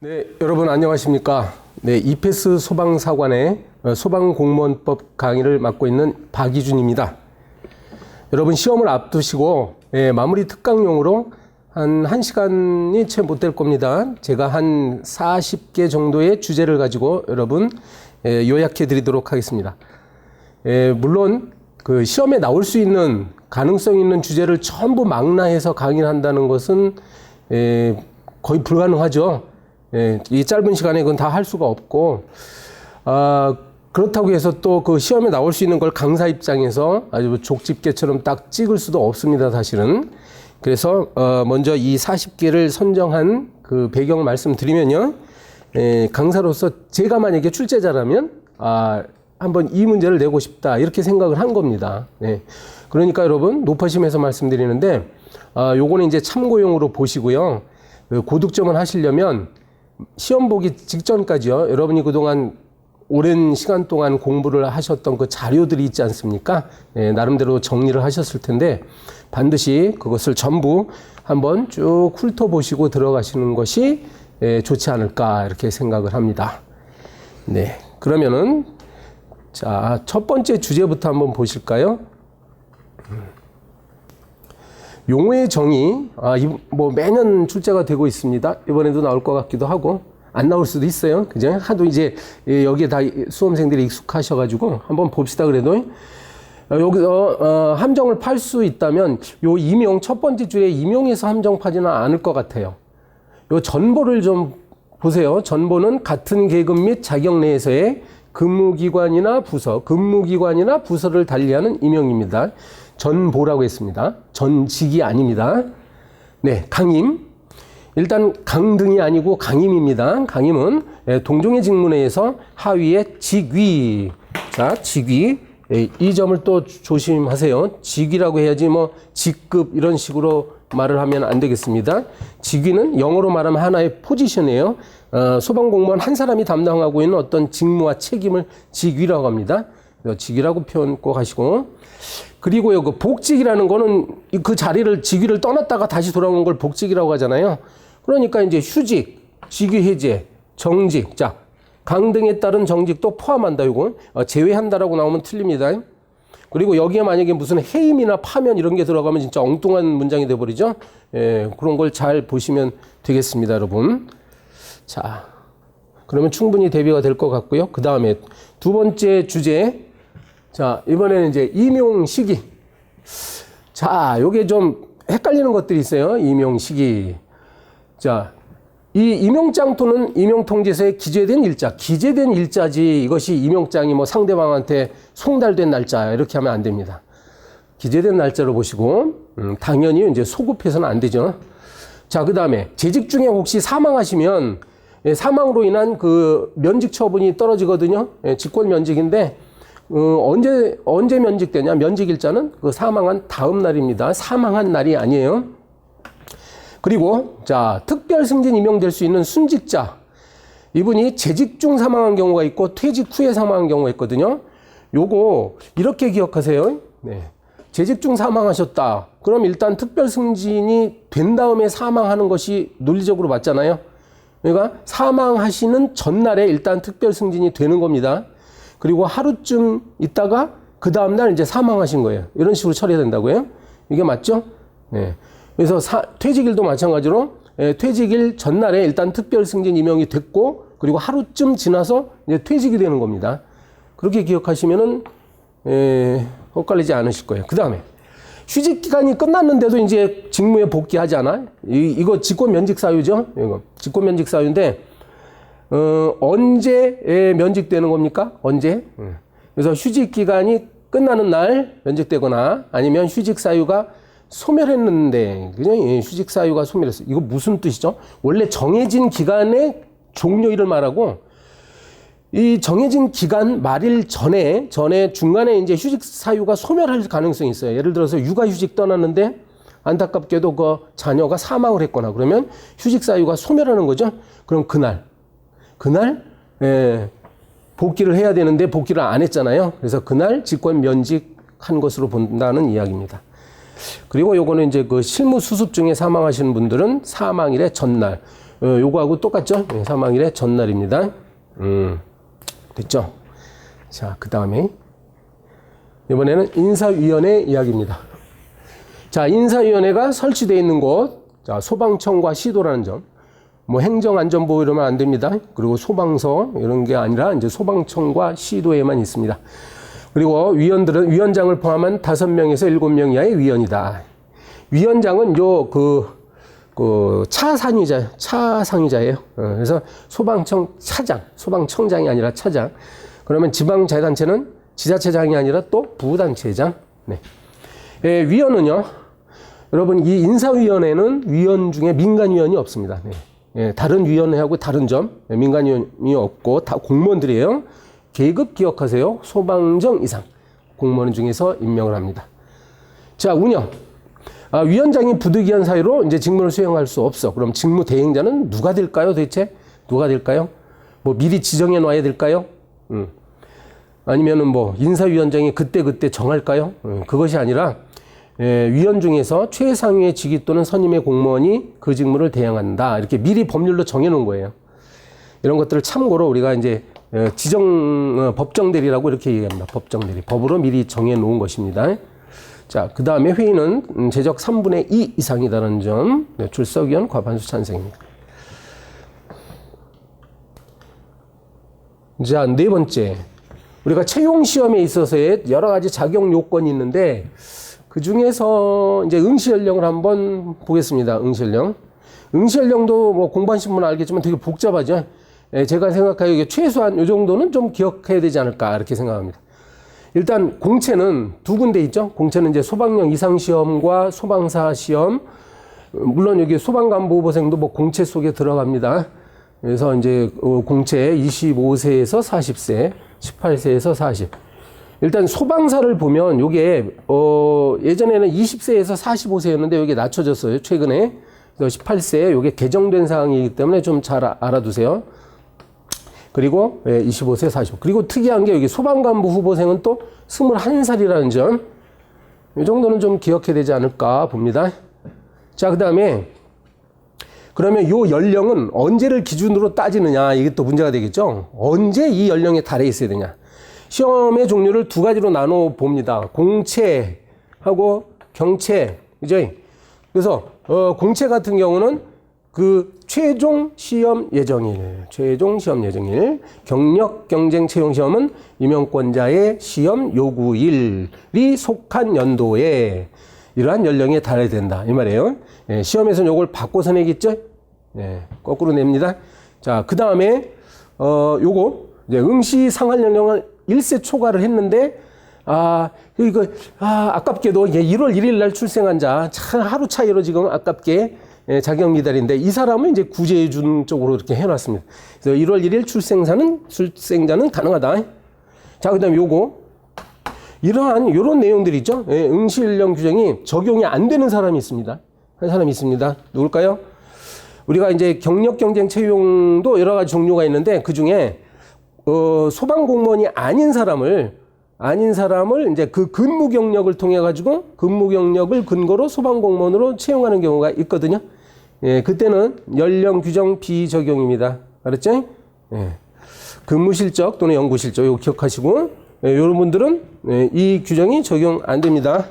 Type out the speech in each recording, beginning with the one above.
네, 여러분 안녕하십니까? 네, 이페스 소방사관의 소방공무원법 강의를 맡고 있는 박이준입니다. 여러분 시험을 앞두시고 마무리 특강용으로 한 1시간이 채 못 될 겁니다. 제가 한 40개 정도의 주제를 가지고 여러분 요약해 드리도록 하겠습니다. 물론 그 시험에 나올 수 있는 가능성 있는 주제를 전부 망라해서 강의를 한다는 것은 거의 불가능하죠. 이 짧은 시간에 그건 다 할 수가 없고, 그렇다고 해서 또 그 시험에 나올 수 있는 걸 강사 입장에서 아주 족집게처럼 딱 찍을 수도 없습니다, 사실은. 그래서, 먼저 이 40개를 선정한 그 배경 말씀드리면요. 강사로서 제가 만약에 출제자라면, 한번 이 문제를 내고 싶다, 이렇게 생각을 한 겁니다. 그러니까 여러분, 높아심에서 말씀드리는데, 요거는 이제 참고용으로 보시고요. 고득점을 하시려면, 시험 보기 직전까지요. 여러분이 그동안 오랜 시간 동안 공부를 하셨던 그 자료들이 있지 않습니까? 나름대로 정리를 하셨을 텐데 반드시 그것을 전부 한번 쭉 훑어보시고 들어가시는 것이 좋지 않을까 이렇게 생각을 합니다. 네, 그러면은 자, 첫 번째 주제부터 한번 보실까요? 용어의 정의, 뭐 매년 출제가 되고 있습니다. 이번에도 나올 것 같기도 하고 안 나올 수도 있어요. 그죠? 하도 이제 여기에 다 수험생들이 익숙하셔가지고 한번 봅시다. 그래도 여기서 함정을 팔 수 있다면 요 임용 첫 번째 줄에 임용에서 함정 파지는 않을 것 같아요. 요 전보를 좀 보세요. 전보는 같은 계급 및 자격 내에서의 근무기관이나 부서를 달리하는 임용입니다. 전보라고 했습니다. 전직이 아닙니다. 네, 강임. 일단 강등이 아니고 강임입니다. 강임은 동종의 직무내에서 하위의 직위. 자, 직위. 이 점을 또 조심하세요. 직위라고 해야지 뭐 직급 이런 식으로 말을 하면 안 되겠습니다. 직위는 영어로 말하면 하나의 포지션이에요. 소방공무원 한 사람이 담당하고 있는 어떤 직무와 책임을 직위라고 합니다. 직위라고 표현 꼭 하시고. 그리고요, 그 복직이라는 거는 그 자리를, 직위를 떠났다가 다시 돌아오는 걸 복직이라고 하잖아요. 그러니까 이제 휴직, 직위 해제, 정직. 자, 강등에 따른 정직도 포함한다, 이거. 제외한다라고 나오면 틀립니다. 그리고 여기에 만약에 무슨 해임이나 파면 이런 게 들어가면 진짜 엉뚱한 문장이 돼버리죠. 그런 걸 잘 보시면 되겠습니다, 여러분. 자, 그러면 충분히 대비가 될 것 같고요. 그 다음에 두 번째 주제. 자, 이번에는 이제 임용 시기. 자, 요게 좀 헷갈리는 것들이 있어요. 임용 시기. 자, 이 임용장 또는 임용통지서에 기재된 일자. 기재된 일자지 이것이 임용장이 뭐 상대방한테 송달된 날짜 이렇게 하면 안 됩니다. 기재된 날짜로 보시고, 당연히 이제 소급해서는 안 되죠. 자, 그 다음에 재직 중에 혹시 사망하시면 사망으로 인한 그 면직 처분이 떨어지거든요. 직권 면직인데, 언제 면직되냐? 면직일자는 그 사망한 다음 날입니다. 사망한 날이 아니에요. 그리고, 자, 특별 승진 임용될 수 있는 순직자. 이분이 재직 중 사망한 경우가 있고, 퇴직 후에 사망한 경우가 있거든요. 요거, 이렇게 기억하세요. 네. 재직 중 사망하셨다. 그럼 일단 특별 승진이 된 다음에 사망하는 것이 논리적으로 맞잖아요. 그러니까 사망하시는 전날에 일단 특별 승진이 되는 겁니다. 그리고 하루쯤 있다가 그 다음날 이제 사망하신 거예요. 이런 식으로 처리해야 된다고요. 이게 맞죠? 네. 그래서 퇴직일도 마찬가지로 퇴직일 전날에 일단 특별 승진 임용이 됐고, 그리고 하루쯤 지나서 이제 퇴직이 되는 겁니다. 그렇게 기억하시면은 헷갈리지 않으실 거예요. 그 다음에 휴직 기간이 끝났는데도 이제 직무에 복귀하지 않아? 이거 직권 면직 사유죠? 이거 직권 면직 사유인데. 언제 면직되는 겁니까? 언제? 그래서 휴직 기간이 끝나는 날 면직되거나 아니면 휴직 사유가 소멸했는데, 그냥 휴직 사유가 소멸했어. 이거 무슨 뜻이죠? 원래 정해진 기간의 종료일을 말하고, 이 정해진 기간 말일 전에 중간에 이제 휴직 사유가 소멸할 가능성이 있어요. 예를 들어서 육아휴직 떠났는데 안타깝게도 그 자녀가 사망을 했거나 그러면 휴직 사유가 소멸하는 거죠. 그럼 그날 복귀를 해야 되는데 복귀를 안 했잖아요. 그래서 그날 직권 면직한 것으로 본다는 이야기입니다. 그리고 요거는 이제 그 실무 수습 중에 사망하시는 분들은 사망일의 전날. 요거하고 똑같죠? 3학일의 전날입니다. 됐죠? 자, 그 다음에 이번에는 인사위원회 이야기입니다. 자, 인사위원회가 설치되어 있는 곳, 자, 소방청과 시도라는 점. 뭐 행정안전부 이러면 안 됩니다. 그리고 소방서 이런 게 아니라 이제 소방청과 시도에만 있습니다. 그리고 위원들은 위원장을 포함한 5명에서 7명 이하의 위원이다. 위원장은 요 차상위자예요. 그래서 소방청 차장, 소방청장이 아니라 차장. 그러면 지방자치단체는 지자체장이 아니라 또 부단체장. 네. 위원은요, 여러분 이 인사위원회는 위원 중에 민간위원이 없습니다. 네. 다른 위원회하고 다른 점, 민간위원이 없고 다 공무원들이에요. 계급 기억하세요. 소방청 이상 공무원 중에서 임명을 합니다. 자, 운영. 위원장이 부득이한 사유로 이제 직무를 수행할 수 없어. 그럼 직무 대행자는 누가 될까요? 도대체 누가 될까요? 뭐 미리 지정해 놔야 될까요? 아니면은 뭐 인사위원장이 그때 정할까요? 그것이 아니라 위원 중에서 최상위의 직위 또는 선임의 공무원이 그 직무를 대행한다. 이렇게 미리 법률로 정해 놓은 거예요. 이런 것들을 참고로 우리가 이제 법정대리라고 이렇게 얘기합니다. 법정대리. 법으로 미리 정해 놓은 것입니다. 자, 그 다음에 회의는 제적 3분의 2 이상이다라는 점. 출석위원 과반수 찬성입니다. 자, 네 번째. 우리가 채용시험에 있어서의 여러 가지 자격 요건이 있는데, 그 중에서 이제 응시연령을 한번 보겠습니다. 응시연령. 응시연령도 뭐 공부하신 분은 알겠지만 되게 복잡하죠. 제가 생각하기에 최소한 이 정도는 좀 기억해야 되지 않을까, 이렇게 생각합니다. 일단 공채는 2군데 있죠. 공채는 이제 소방령 이상시험과 소방사 시험. 물론 여기 소방간부 후보생도 뭐 공채 속에 들어갑니다. 그래서 이제 공채 25세에서 40세, 18세에서 40. 일단 소방사를 보면 요게 예전에는 20세에서 45세였는데 여기 낮춰졌어요. 최근에. 그래서 18세 요게 개정된 사항이기 때문에 좀 잘 알아두세요. 그리고 25세, 45. 그리고 특이한 게 여기 소방간부 후보생은 또 21살이라는 점. 이 정도는 좀 기억해야 되지 않을까 봅니다. 자, 그 다음에 그러면 요 연령은 언제를 기준으로 따지느냐, 이게 또 문제가 되겠죠. 언제 이 연령에 달해 있어야 되냐. 시험의 종류를 2가지로 나눠 봅니다. 공채하고 경채. 그죠? 그래서 공채 같은 경우는 그 최종 시험 예정일, 경력 경쟁 채용 시험은 임용권자의 시험 요구일이 속한 연도에 이러한 연령에 달해야 된다, 이 말이에요. 시험에서는 요걸 바꿔서 내겠죠? 거꾸로 냅니다. 자, 그 다음에 요거 이제 응시 상할 연령을 1세 초과를 했는데 아깝게도 1월 1일 날 출생한 자, 참 하루 차이로 지금 아깝게 자격 미달인데 이 사람은 이제 구제준 쪽으로 이렇게 해놨습니다. 그래서 1월 1일 출생자는 가능하다. 자, 그 다음에 요거. 요런 내용들이 있죠. 응시 연령 규정이 적용이 안 되는 사람이 있습니다. 한 사람이 있습니다. 누굴까요? 우리가 이제 경력 경쟁 채용도 여러 가지 종류가 있는데 그 중에 소방 공무원이 아닌 사람을 이제 그 근무 경력을 통해 가지고 근무 경력을 근거로 소방 공무원으로 채용하는 경우가 있거든요. 그때는 연령 규정 비적용입니다. 알았죠? 근무 실적 또는 연구 실적 이거 기억하시고, 이런 분들은 이 규정이 적용 안 됩니다.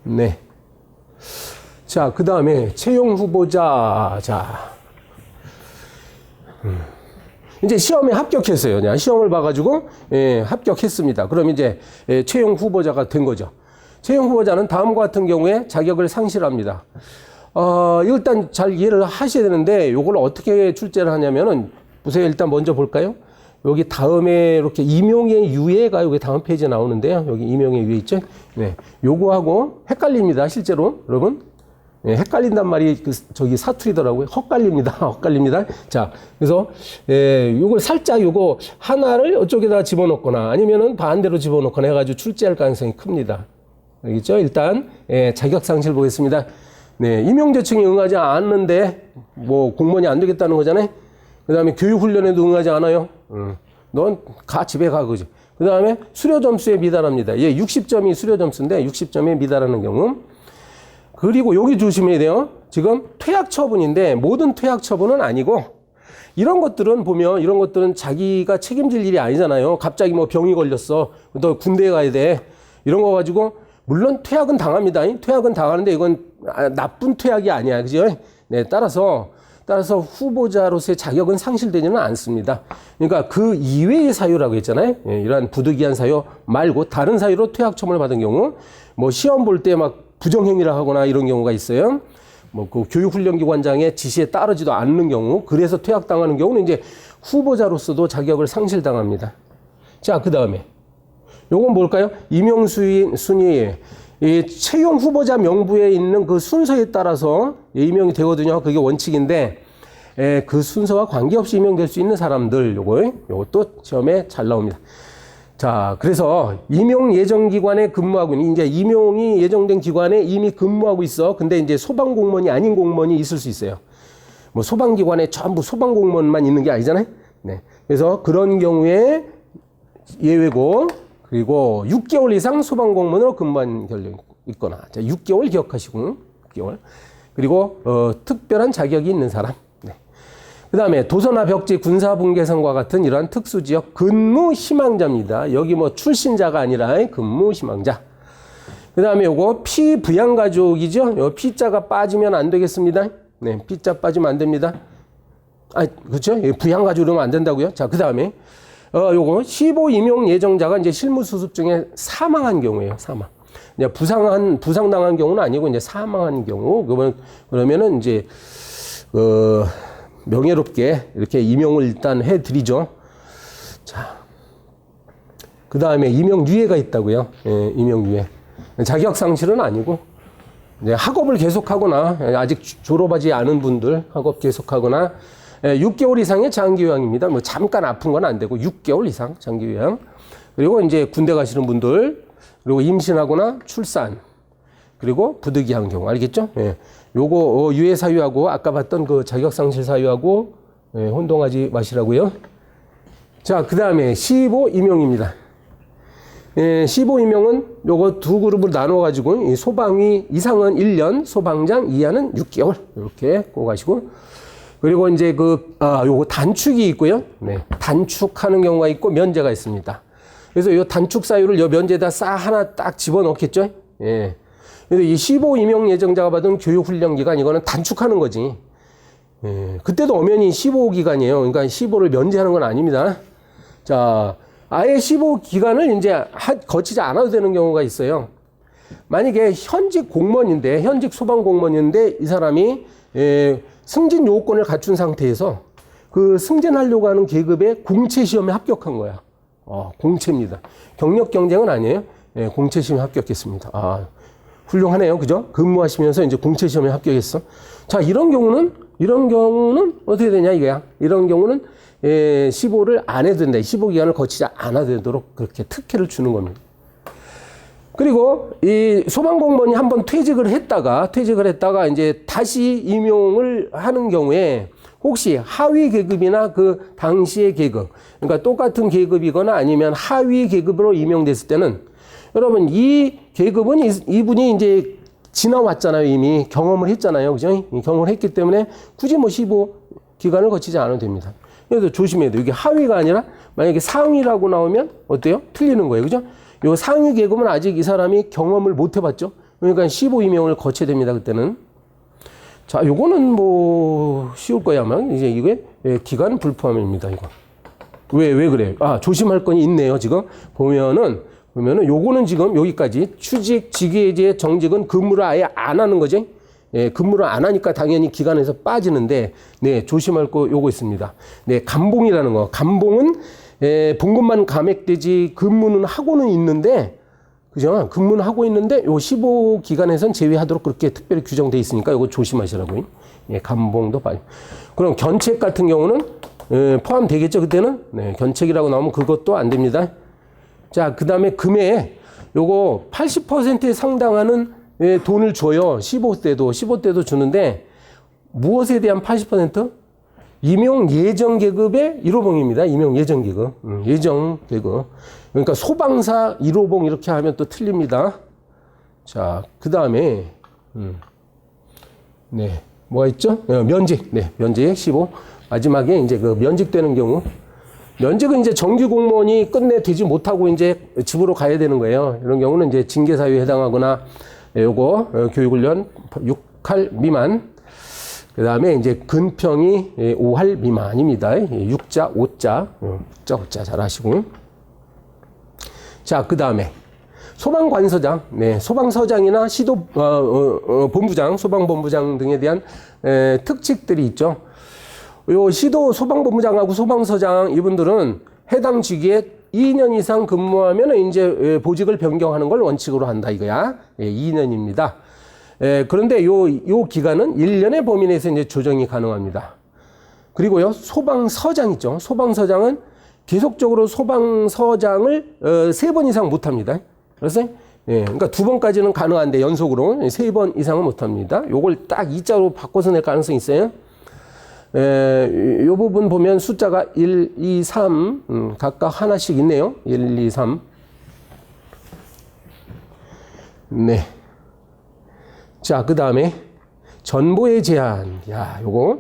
네. 자, 그 다음에 채용 후보자. 자. 이제 시험에 합격했어요. 그냥 시험을 봐가지고 합격했습니다. 그럼 이제 채용 후보자가 된 거죠. 채용 후보자는 다음과 같은 경우에 자격을 상실합니다. 일단 잘 이해를 하셔야 되는데 이걸 어떻게 출제를 하냐면은 보세요. 일단 먼저 볼까요? 여기 다음에 이렇게 임용의 유예가 여기 다음 페이지에 나오는데요. 여기 임용의 유예 있죠? 네, 요거하고 헷갈립니다. 실제로 여러분. 헷갈린단 말이 저기 사투리더라고요. 헛갈립니다. 자, 그래서 요걸 살짝 요거 하나를 이쪽에다 집어넣거나 아니면은 반대로 집어넣거나 해가지고 출제할 가능성이 큽니다. 알겠죠? 일단 자격 상실 보겠습니다. 네, 임용 제청에 응하지 않는데 뭐 공무원이 안 되겠다는 거잖아요. 그 다음에 교육 훈련에도 응하지 않아요. 넌 집에 가 그지. 그 다음에 수료 점수에 미달합니다. 60점이 수료 점수인데 60점에 미달하는 경우. 그리고 여기 조심해야 돼요. 지금 퇴학 처분인데 모든 퇴학 처분은 아니고 이런 것들은 보면 이런 것들은 자기가 책임질 일이 아니잖아요. 갑자기 뭐 병이 걸렸어. 너 군대에 가야 돼. 이런 거 가지고 물론 퇴학은 당합니다. 퇴학은 당하는데 이건 나쁜 퇴학이 아니야. 그죠? 네, 따라서 후보자로서의 자격은 상실되지는 않습니다. 그러니까 그 이외의 사유라고 했잖아요. 예, 이러한 부득이한 사유 말고 다른 사유로 퇴학 처분을 받은 경우 뭐 시험 볼 때 막 부정행위를 하거나 이런 경우가 있어요. 뭐 그 교육훈련기관장의 지시에 따르지도 않는 경우, 그래서 퇴학당하는 경우는 이제 후보자로서도 자격을 상실당합니다. 자, 그 다음에 요건 뭘까요? 임용 순위. 이 채용 후보자 명부에 있는 그 순서에 따라서 임용이 되거든요. 그게 원칙인데 그 순서와 관계없이 임용될 수 있는 사람들 요것도 시험에 잘 나옵니다. 자, 그래서 임용 예정 기관에 근무하고 있는, 이제 임용이 예정된 기관에 이미 근무하고 있어. 근데 이제 소방 공무원이 아닌 공무원이 있을 수 있어요. 뭐 소방 기관에 전부 소방 공무원만 있는 게 아니잖아요. 네. 그래서 그런 경우에 예외고, 그리고 6개월 이상 소방 공무원으로 근무한 경력이 있거나, 자, 6개월 기억하시고, 6개월. 그리고 특별한 자격이 있는 사람. 그 다음에 도서나 벽지, 군사분계선과 같은 이러한 특수지역 근무 희망자입니다. 여기 뭐 출신자가 아니라 근무 희망자. 그 다음에 요거 피부양가족이죠. 요 피자가 빠지면 안 되겠습니다. 네, 피자 빠지면 안 됩니다. 아, 그렇죠? 부양가족 이러면 안 된다고요. 자, 그 다음에 요거 15 임용 예정자가 이제 실무 수습 중에 사망한 경우예요. 사망. 이제 부상당한 경우는 아니고 이제 사망한 경우. 그러면은 이제 명예롭게 이렇게 임용을 일단 해드리죠. 자, 그 다음에 임용유예가 있다고요. 예, 임용유예. 자격 상실은 아니고, 이제 학업을 계속하거나, 아직 졸업하지 않은 분들, 학업 계속하거나, 6개월 이상의 장기요양입니다. 뭐 잠깐 아픈 건 안 되고, 6개월 이상 장기요양. 그리고 이제 군대 가시는 분들, 그리고 임신하거나 출산, 그리고 부득이한 경우. 알겠죠? 예. 요거 유예 사유하고 아까 봤던 그 자격 상실 사유하고 혼동하지 마시라고요. 자, 그 다음에 15 임용입니다. 15 임용은 요거 두 그룹으로 나눠 가지고 소방위 이상은 1년, 소방장 이하는 6개월 이렇게 꼭 하시고, 그리고 이제 요거 단축이 있고요. 네, 단축하는 경우가 있고 면제가 있습니다. 그래서 요 단축 사유를 요 면제에다 하나 딱 집어넣겠죠. 예. 근데 이 15 임용 예정자가 받은 교육훈련 기간, 이거는 단축하는 거지. 예, 그때도 엄연히 15기간이에요. 그러니까 15를 면제하는 건 아닙니다. 자, 아예 15기간을 이제 거치지 않아도 되는 경우가 있어요. 만약에 현직 공무원인데, 현직 소방 공무원인데 이 사람이 승진 요건을 갖춘 상태에서 그 승진하려고 하는 계급의 공채 시험에 합격한 거야. 공채입니다. 경력 경쟁은 아니에요. 예, 공채 시험에 합격했습니다. 훌륭하네요. 그죠? 근무하시면서 이제 공채 시험에 합격했어. 자, 이런 경우는 어떻게 되냐 이거야. 이런 경우는 15를 안 해도 된다. 15기간을 거치지 않아도 되도록 그렇게 특혜를 주는 겁니다. 그리고 이 소방공무원이 한번 퇴직을 했다가 이제 다시 임용을 하는 경우에 혹시 하위 계급이나 그 당시의 계급, 그러니까 똑같은 계급이거나 아니면 하위 계급으로 임용됐을 때는, 여러분, 이 계급은 이분이 이제 지나왔잖아요. 이미 경험을 했잖아요. 그죠? 경험을 했기 때문에 굳이 뭐 15기간을 거치지 않아도 됩니다. 그래서 조심해야 돼요. 이게 하위가 아니라 만약에 상위라고 나오면 어때요? 틀리는 거예요. 그죠? 요 상위 계급은 아직 이 사람이 경험을 못 해봤죠. 그러니까 15 임용을 거쳐야 됩니다. 그때는. 자, 요거는 뭐 쉬울 거야 아마. 이제 이게 기간 불포함입니다. 이거. 왜 그래요? 조심할 건이 있네요. 지금 보면은 요거는 지금 여기까지 취직, 직위해제, 정직은 근무를 아예 안 하는 거죠. 예, 근무를 안 하니까 당연히 기간에서 빠지는데, 네, 조심할 거 요거 있습니다. 네, 감봉이라는 거. 감봉은 봉급만 감액되지 근무는 하고는 있는데, 그죠? 근무는 하고 있는데 요 15기간에선 제외하도록 그렇게 특별히 규정돼 있으니까 요거 조심하시라고요. 예, 감봉도 빠져. 그럼 견책 같은 경우는 포함되겠죠, 그때는? 네, 견책이라고 나오면 그것도 안 됩니다. 자, 그 다음에 금액, 요거 80%에 상당하는 돈을 줘요. 15대도 주는데, 무엇에 대한 80%? 임용 예정 계급의 1호봉입니다. 임용 예정 계급. 예정 계급. 그러니까 소방사 1호봉 이렇게 하면 또 틀립니다. 자, 그 다음에, 네. 뭐가 있죠? 면직. 네. 면직 15. 마지막에 이제 그 면직되는 경우. 면직은 이제 정규 공무원이 끝내 되지 못하고 이제 집으로 가야 되는 거예요. 이런 경우는 이제 징계 사유에 해당하거나 요거 교육훈련 6할 미만. 그다음에 이제 근평이 5할 미만입니다. 6자, 5자. 6자, 5자 잘 하시고. 자, 그다음에 소방관서장, 네, 소방서장이나 시도 본부장, 소방본부장 등에 대한 특칙들이 있죠. 요 시도 소방본부장하고 소방서장 이분들은 해당 직위에 2년 이상 근무하면 이제 보직을 변경하는 걸 원칙으로 한다 이거야. 2년입니다. 그런데 요 기간은 1년의 범위 내에서 이제 조정이 가능합니다. 그리고요, 소방서장 있죠. 소방서장은 계속적으로 소방서장을 3번 이상 못 합니다. 그래서 그러니까 2번까지는 가능한데 연속으로 3번 이상은 못 합니다. 요걸 딱 2자로 바꿔서 낼 가능성이 있어요. 요 부분 보면 숫자가 1, 2, 3 각각 하나씩 있네요. 1, 2, 3. 네. 자, 그 다음에 전보의 제한. 야, 요거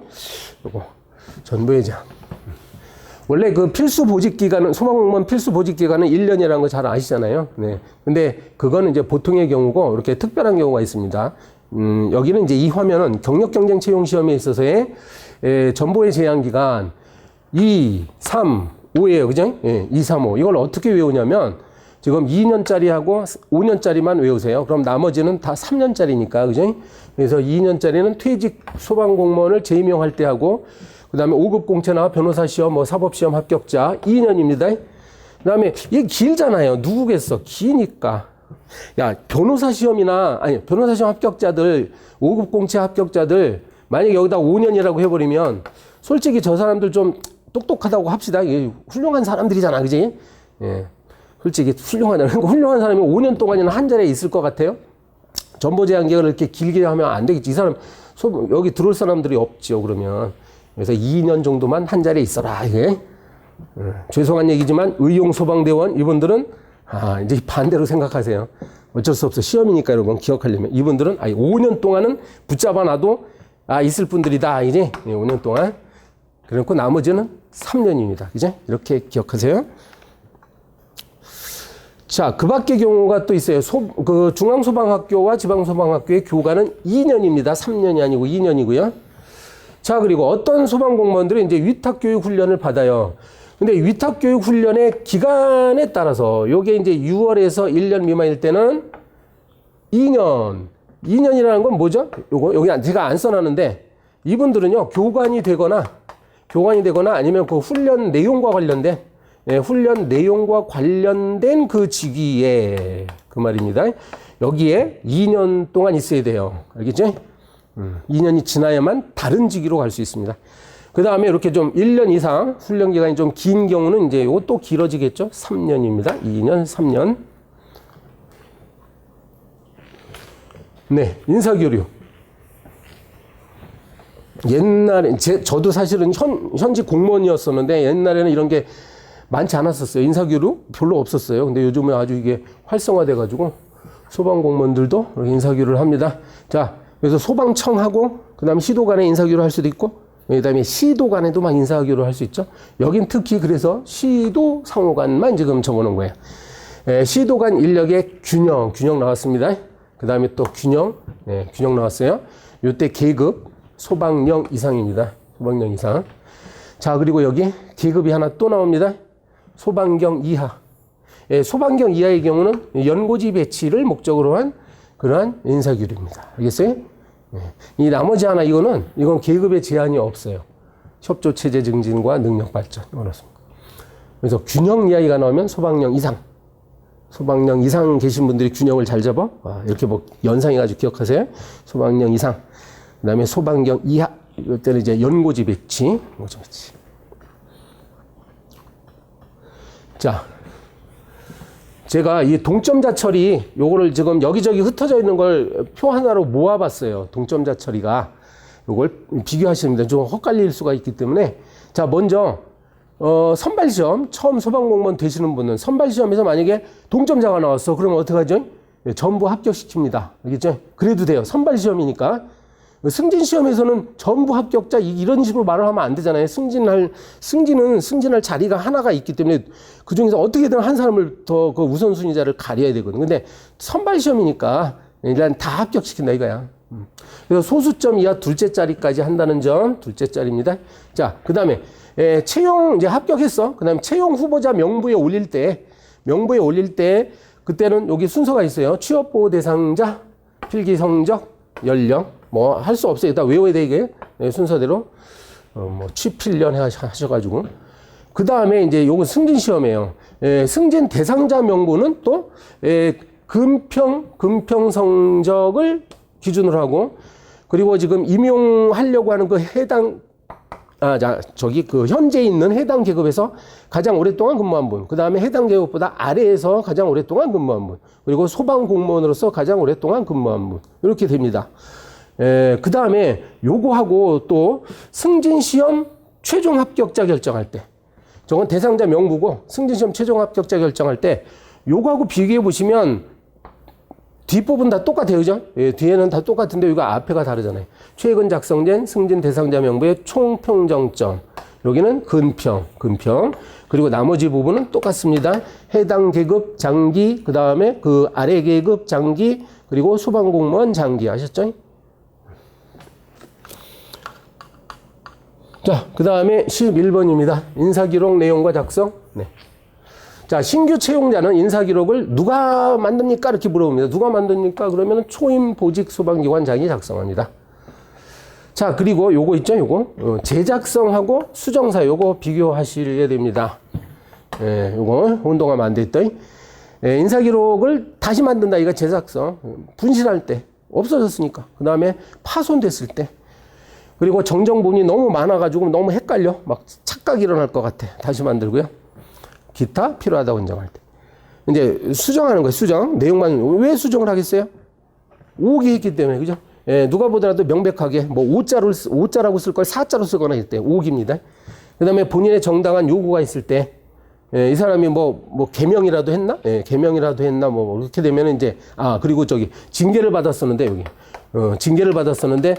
전보의 제한. 원래 그 필수 보직 기간은, 소방공무원 필수 보직 기간은 1년이라는 거 잘 아시잖아요. 네. 근데 그거는 이제 보통의 경우고, 이렇게 특별한 경우가 있습니다. 여기는 이제 이 화면은 경력 경쟁 채용 시험에 있어서의 전보의 제한 기간 2, 3, 5예요. 그죠? 2, 3, 5. 이걸 어떻게 외우냐면, 지금 2년짜리하고 5년짜리만 외우세요. 그럼 나머지는 다 3년짜리니까. 그죠? 그래서 2년짜리는 퇴직 소방공무원을 재임용할 때 하고, 그 다음에 5급 공채나 변호사 시험, 뭐 사법시험 합격자 2년입니다. 그 다음에 이게 길잖아요. 누구겠어? 기니까. 야, 변호사 시험이나, 아니, 변호사 시험 합격자들, 5급 공채 합격자들, 만약에 여기다 5년이라고 해버리면, 솔직히 저 사람들 좀 똑똑하다고 합시다. 이게 훌륭한 사람들이잖아. 그지? 예. 솔직히 훌륭한 사람이 5년 동안이나 한 자리에 있을 것 같아요? 전보 제한 기간을 이렇게 길게 하면 안 되겠지. 이 사람, 여기 들어올 사람들이 없죠, 그러면. 그래서 2년 정도만 한 자리에 있어라, 이게. 죄송한 얘기지만, 의용소방대원, 이분들은, 이제 반대로 생각하세요. 어쩔 수 없어. 시험이니까 여러분, 기억하려면. 이분들은, 5년 동안은 붙잡아 놔도, 있을 분들이다, 이제. 5년 동안. 그리고 나머지는 3년입니다. 그죠? 이렇게 기억하세요. 자, 그 밖의 경우가 또 있어요. 그 중앙소방학교와 지방소방학교의 교과는 2년입니다. 3년이 아니고 2년이고요. 자, 그리고 어떤 소방공무원들은 이제 위탁교육 훈련을 받아요. 근데 위탁교육 훈련의 기간에 따라서 요게 이제 6월에서 1년 미만일 때는 2년. 2년이라는 건 뭐죠? 여기 제가 안 써놨는데 이분들은요, 교관이 되거나 아니면 그 훈련 내용과 관련된 훈련 내용과 관련된 그 직위에 그 말입니다. 여기에 2년 동안 있어야 돼요. 알겠죠? 2년이 지나야만 다른 직위로 갈 수 있습니다. 그 다음에 이렇게 좀 1년 이상 훈련 기간이 좀 긴 경우는 이제 이거 또 길어지겠죠? 3년입니다. 2년, 3년. 네, 인사교류. 옛날에, 저도 사실은 현직 공무원이었었는데 옛날에는 이런 게 많지 않았었어요. 인사교류 별로 없었어요. 근데 요즘은 아주 이게 활성화돼가지고 소방공무원들도 인사교류를 합니다. 자, 그래서 소방청하고 그 다음에 시도 간에 인사교류 할 수도 있고 그 다음에 시도 간에도 막 인사교류 할 수 있죠. 여긴 특히 그래서 시도 상호간만 지금 적어놓은 거예요. 시도 간 인력의 균형 나왔습니다. 그 다음에 또 균형 나왔어요. 요때 계급 소방령 이상입니다. 소방령 이상. 자, 그리고 여기 계급이 하나 또 나옵니다. 소방경 이하. 소방경 이하의 경우는 연고지 배치를 목적으로 한 그러한 인사교류입니다. 알겠어요? 이 나머지 하나 이건 계급의 제한이 없어요. 협조 체제 증진과 능력 발전. 그래서 균형 이하가 나오면 소방령 이상. 소방령 이상 계신 분들이 균형을 잘 잡아. 이렇게 뭐 연상해가지고 기억하세요. 소방령 이상. 그 다음에 소방경 이하. 이때는 이제 연고지 배치. 자, 제가 이 동점자 처리, 요거를 지금 여기저기 흩어져 있는 걸 표 하나로 모아봤어요. 동점자 처리가. 요걸 비교하시면 좀 헛갈릴 수가 있기 때문에. 자, 먼저, 선발시험, 처음 소방공무원 되시는 분은 선발시험에서 만약에 동점자가 나왔어. 그러면 어떡하죠? 전부 합격시킵니다. 알겠죠? 그래도 돼요. 선발시험이니까. 승진 시험에서는 전부 합격자 이런 식으로 말을 하면 안 되잖아요. 승진할 자리가 하나가 있기 때문에 그 중에서 어떻게든 한 사람을 더 그 우선순위자를 가려야 되거든. 근데 선발 시험이니까 일단 다 합격시킨다 이거야. 그래서 소수점 이하 둘째 자리까지 한다는 점, 둘째 자리입니다. 자, 그 다음에 채용 이제 합격했어. 그 다음에 채용 후보자 명부에 올릴 때 그때는 여기 순서가 있어요. 취업보호 대상자, 필기 성적, 연령, 뭐 할 수 없어요. 일단 외워야 돼 이게 순서대로 뭐 취필년 하셔가지고 그 다음에 이제 요거 승진 시험이에요. 승진 대상자 명부는 또 금평 성적을 기준으로 하고 그리고 지금 임용하려고 하는 그 해당 그 현재 있는 해당 계급에서 가장 오랫동안 근무한 분, 그 다음에 해당 계급보다 아래에서 가장 오랫동안 근무한 분, 그리고 소방 공무원으로서 가장 오랫동안 근무한 분, 이렇게 됩니다. 그 다음에 요거하고 또 승진시험 최종 합격자 결정할 때, 저건 대상자 명부고 승진시험 최종 합격자 결정할 때 요거하고 비교해 보시면 뒷부분 다 똑같아요. 그죠? 뒤에는 다 똑같은데 이거 앞에가 다르잖아요. 최근 작성된 승진 대상자 명부의 총 평정점. 여기는 근평. 그리고 나머지 부분은 똑같습니다. 해당 계급 장기, 그 다음에 그 아래 계급 장기, 그리고 소방공무원 장기. 아셨죠? 자, 그 다음에 11번입니다. 인사기록 내용과 작성. 네. 자, 신규 채용자는 인사기록을 누가 만듭니까? 이렇게 물어봅니다. 누가 만듭니까? 그러면 초임 보직 소방기관장이 작성합니다. 자, 그리고 요거 있죠? 요거. 재작성하고 수정사 요거 비교하셔야 됩니다. 요거 혼동하면 안 됐다. 인사기록을 다시 만든다. 이거 재작성. 분실할 때. 없어졌으니까. 그 다음에 파손됐을 때. 그리고 정정본이 너무 많아가지고 너무 헷갈려. 막 착각이 일어날 것 같아. 다시 만들고요. 기타 필요하다고 인정할 때. 이제 수정하는 거예요. 수정. 내용만. 왜 수정을 하겠어요? 오기 했기 때문에. 그죠? 누가 보더라도 명백하게 뭐 5자라고 쓸 걸 4자로 쓰거나 이럴 때 오기입니다. 그 다음에 본인의 정당한 요구가 있을 때, 이 사람이 뭐 개명이라도 했나? 개명이라도 했나? 뭐 이렇게 되면 이제, 그리고 저기 징계를 받았었는데, 여기. 징계를 받았었는데,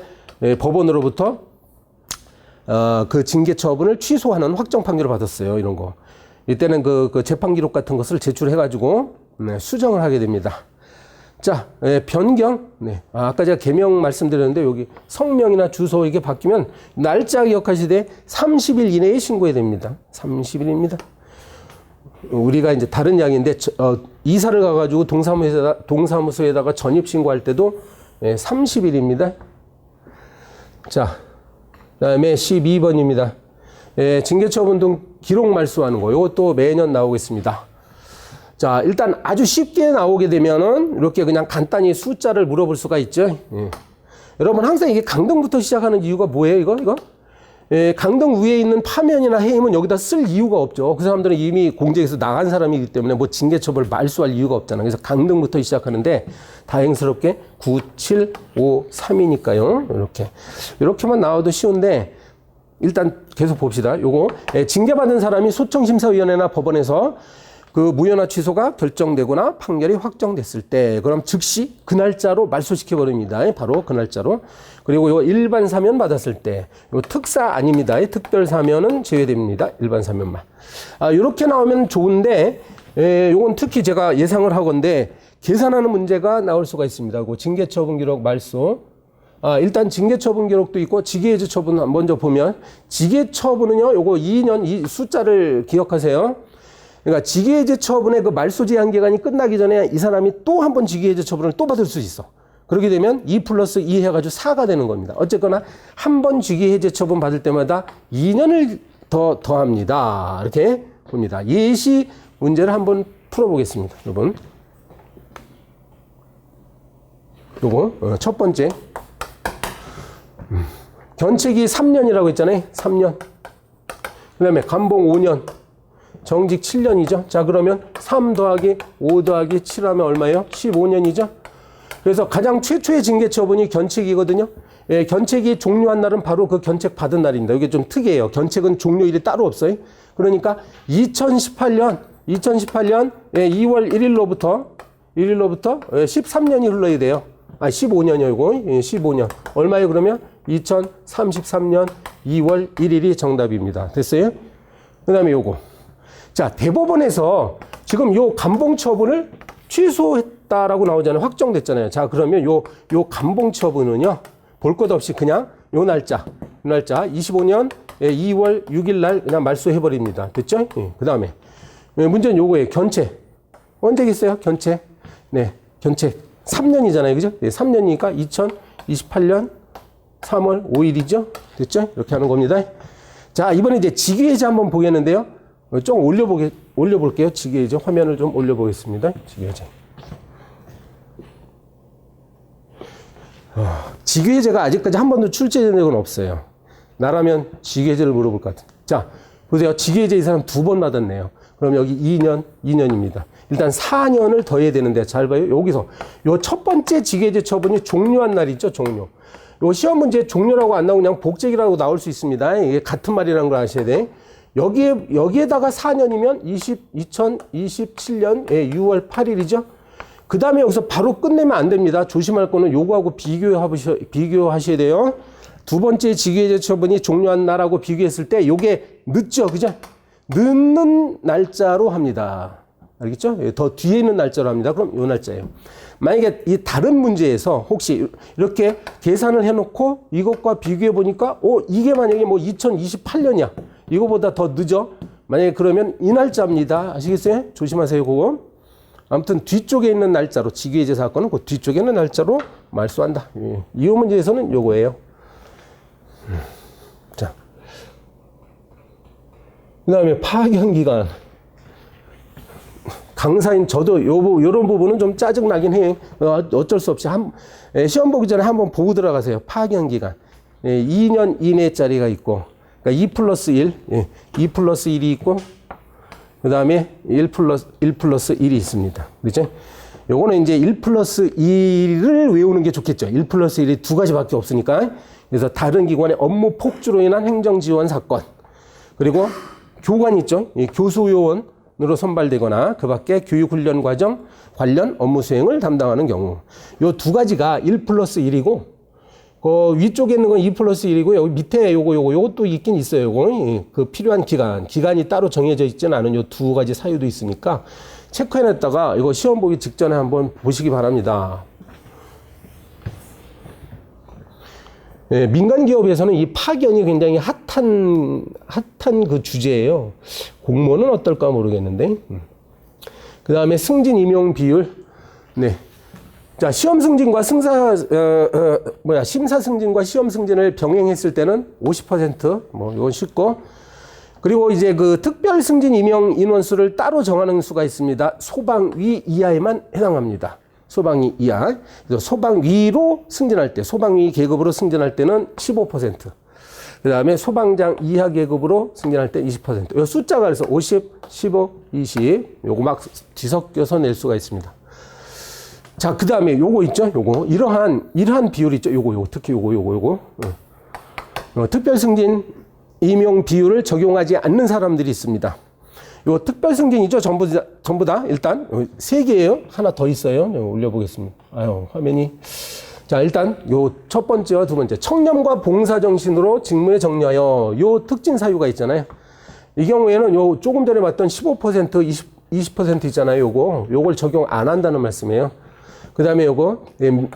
법원으로부터, 그 징계 처분을 취소하는 확정 판결을 받았어요. 이런 거. 이때는 그 재판 기록 같은 것을 제출해가지고 수정을 하게 됩니다. 자, 변경. 네. 아까 제가 개명 말씀드렸는데 여기 성명이나 주소 이게 바뀌면 날짜 기억하시되 30일 이내에 신고해야 됩니다. 30일입니다. 우리가 이제 다른 양인데 이사를 가가지고 동사무소에다가 전입 신고할 때도 30일입니다. 자, 그다음에 12번입니다. 징계처분 등 기록 말소하는 거. 이것도 매년 나오겠습니다. 자, 일단 아주 쉽게 나오게 되면은 이렇게 그냥 간단히 숫자를 물어볼 수가 있죠. 여러분 항상 이게 강등부터 시작하는 이유가 뭐예요? 이거? 강등 위에 있는 파면이나 해임은 여기다 쓸 이유가 없죠. 그 사람들은 이미 공직에서 나간 사람이기 때문에 뭐 징계처벌 말소할 이유가 없잖아요. 그래서 강등부터 시작하는데 다행스럽게 9, 7, 5, 3이니까요. 이렇게만 나와도 쉬운데 일단 계속 봅시다. 요거 징계받은 사람이 소청심사위원회나 법원에서 그 무효나 취소가 결정되거나 판결이 확정됐을 때 그럼 즉시 그 날짜로 말소시켜 버립니다. 바로 그 날짜로. 그리고 요 일반 사면 받았을 때 요 특사 아닙니다. 특별 사면은 제외됩니다. 일반 사면만. 요렇게 나오면 좋은데 요건 특히 제가 예상을 하건데 계산하는 문제가 나올 수가 있습니다. 그 징계처분 기록 말소. 일단 징계처분 기록도 있고 직위해제 처분 먼저 보면 직위처분은요. 요거 2년 이 숫자를 기억하세요. 그러니까 직위해제 처분의 그 말소 제한 기간이 끝나기 전에 이 사람이 또 한 번 직위해제 처분을 또 받을 수 있어. 그렇게 되면 2 플러스 2 해가지고 4가 되는 겁니다. 어쨌거나 한 번 직위해제 처분 받을 때마다 2년을 더합니다. 이렇게 봅니다. 예시 문제를 한번 풀어보겠습니다. 여러분. 요거 첫 번째. 견책이 3년이라고 했잖아요. 3년. 그 다음에 감봉 5년. 정직 7년이죠. 자, 그러면 3 더하기 5 더하기 7 하면 얼마예요? 15년이죠. 그래서 가장 최초의 징계 처분이 견책이거든요. 견책이 종료한 날은 바로 그 견책 받은 날입니다. 이게 좀 특이해요. 견책은 종료일이 따로 없어요. 그러니까 2018년 2월 1일로부터 13년이 흘러야 돼요. 15년이요, 이거. 예, 15년. 얼마예요, 그러면? 2033년 2월 1일이 정답입니다. 됐어요? 그 다음에 요거. 자, 대법원에서 지금 요 감봉 처분을 취소했다라고 나오잖아요. 확정됐잖아요. 자, 그러면 요 감봉 처분은요, 볼 것 없이 그냥 요 날짜 25년 2월 6일 날 그냥 말소해버립니다. 됐죠? 예, 그 다음에 문제는 요거예요. 견체. 언제겠어요? 견체. 네, 견체. 3년이잖아요. 그죠? 네, 3년이니까 2028년 3월 5일이죠? 됐죠? 이렇게 하는 겁니다. 자, 이번에 이제 직위해제 한번 보겠는데요. 좀 올려볼게요. 직위해제. 화면을 좀 올려보겠습니다. 직위해제. 직위해제가 아직까지 한 번도 출제된 적은 없어요. 나라면 직위해제를 물어볼 것 같아요. 자, 보세요. 직위해제 이 사람 2번 받았네요. 그럼 여기 2년입니다. 일단 4년을 더해야 되는데, 잘 봐요. 여기서 요 첫 번째 직위해제 처분이 종료한 날이죠. 종료. 요 시험 문제 종료라고 안 나오고 그냥 복직이라고 나올 수 있습니다. 이게 같은 말이라는 걸 아셔야 돼. 여기에다가 4년이면 2027년 6월 8일이죠. 그 다음에 여기서 바로 끝내면 안 됩니다. 조심할 거는 요거하고 비교하셔야 돼요. 두 번째 직위해제 처분이 종료한 날하고 비교했을 때 요게 늦죠. 그죠? 늦는 날짜로 합니다. 알겠죠? 더 뒤에 있는 날짜로 합니다. 그럼 요 날짜예요. 만약에 이 다른 문제에서 혹시 이렇게 계산을 해놓고 이것과 비교해 보니까 이게 만약에 뭐 2028년이야. 이거보다 더 늦어. 만약에 그러면 이 날짜입니다. 아시겠어요? 조심하세요. 그거. 아무튼 뒤쪽에 있는 날짜로 직위해제 사건은 그 뒤쪽에 있는 날짜로 말소한다. 이 문제에서는 요거예요. 자, 그 다음에 파견기간. 강사인 저도 요런 부분은 좀 짜증나긴 해. 어쩔 수 없이 시험 보기 전에 한번 보고 들어가세요. 파견기간. 2년 이내짜리가 있고, 그러니까 2 플러스 1, 2 플러스 1이 있고, 그 다음에 1 플러스 1이 있습니다. 그렇죠? 요거는 이제 1 플러스 1을 외우는 게 좋겠죠. 1 플러스 1이 두 가지밖에 없으니까. 그래서 다른 기관의 업무 폭주로 인한 행정 지원 사건. 그리고 교관 있죠. 교수 요원으로 선발되거나 그 밖에 교육훈련 과정 관련 업무 수행을 담당하는 경우. 요 두 가지가 1 플러스 1이고, 그 위쪽에 있는 건 2 플러스 1이고, 여기 밑에 요것도 있긴 있어요. 요거. 그 필요한 기간이 따로 정해져 있지는 않은 요 두 가지 사유도 있으니까 체크해놨다가 이거 시험 보기 직전에 한번 보시기 바랍니다. 예, 민간 기업에서는 이 파견이 굉장히 핫한 그 주제예요. 공무원은 어떨까 모르겠는데. 그 다음에 승진 임용 비율. 네. 자, 시험 승진과 심사 승진과 시험 승진을 병행했을 때는 50%, 이건 쉽고. 그리고 이제 그 특별 승진 임용 인원수를 따로 정하는 수가 있습니다. 소방위 이하에만 해당합니다. 소방위 이하. 그래서 소방위로 승진할 때, 소방위 계급으로 승진할 때는 15%. 그 다음에 소방장 이하 계급으로 승진할 때 20%. 이 숫자가 그래서 50, 15, 20. 요거 막 뒤섞여서 낼 수가 있습니다. 자, 그 다음에 요거 있죠? 요거. 이러한 비율 있죠? 요거. 특히 요거. 특별 승진 임용 비율을 적용하지 않는 사람들이 있습니다. 요 특별 승진이죠? 전부 다. 일단, 3개예요. 하나 더 있어요. 올려보겠습니다. 화면이. 자, 일단, 요 첫 번째와 두 번째. 청렴과 봉사 정신으로 직무에 정리하여 요 특진 사유가 있잖아요. 이 경우에는 요 조금 전에 봤던 15%, 20% 있잖아요. 요걸 적용 안 한다는 말씀이에요. 그 다음에 요거,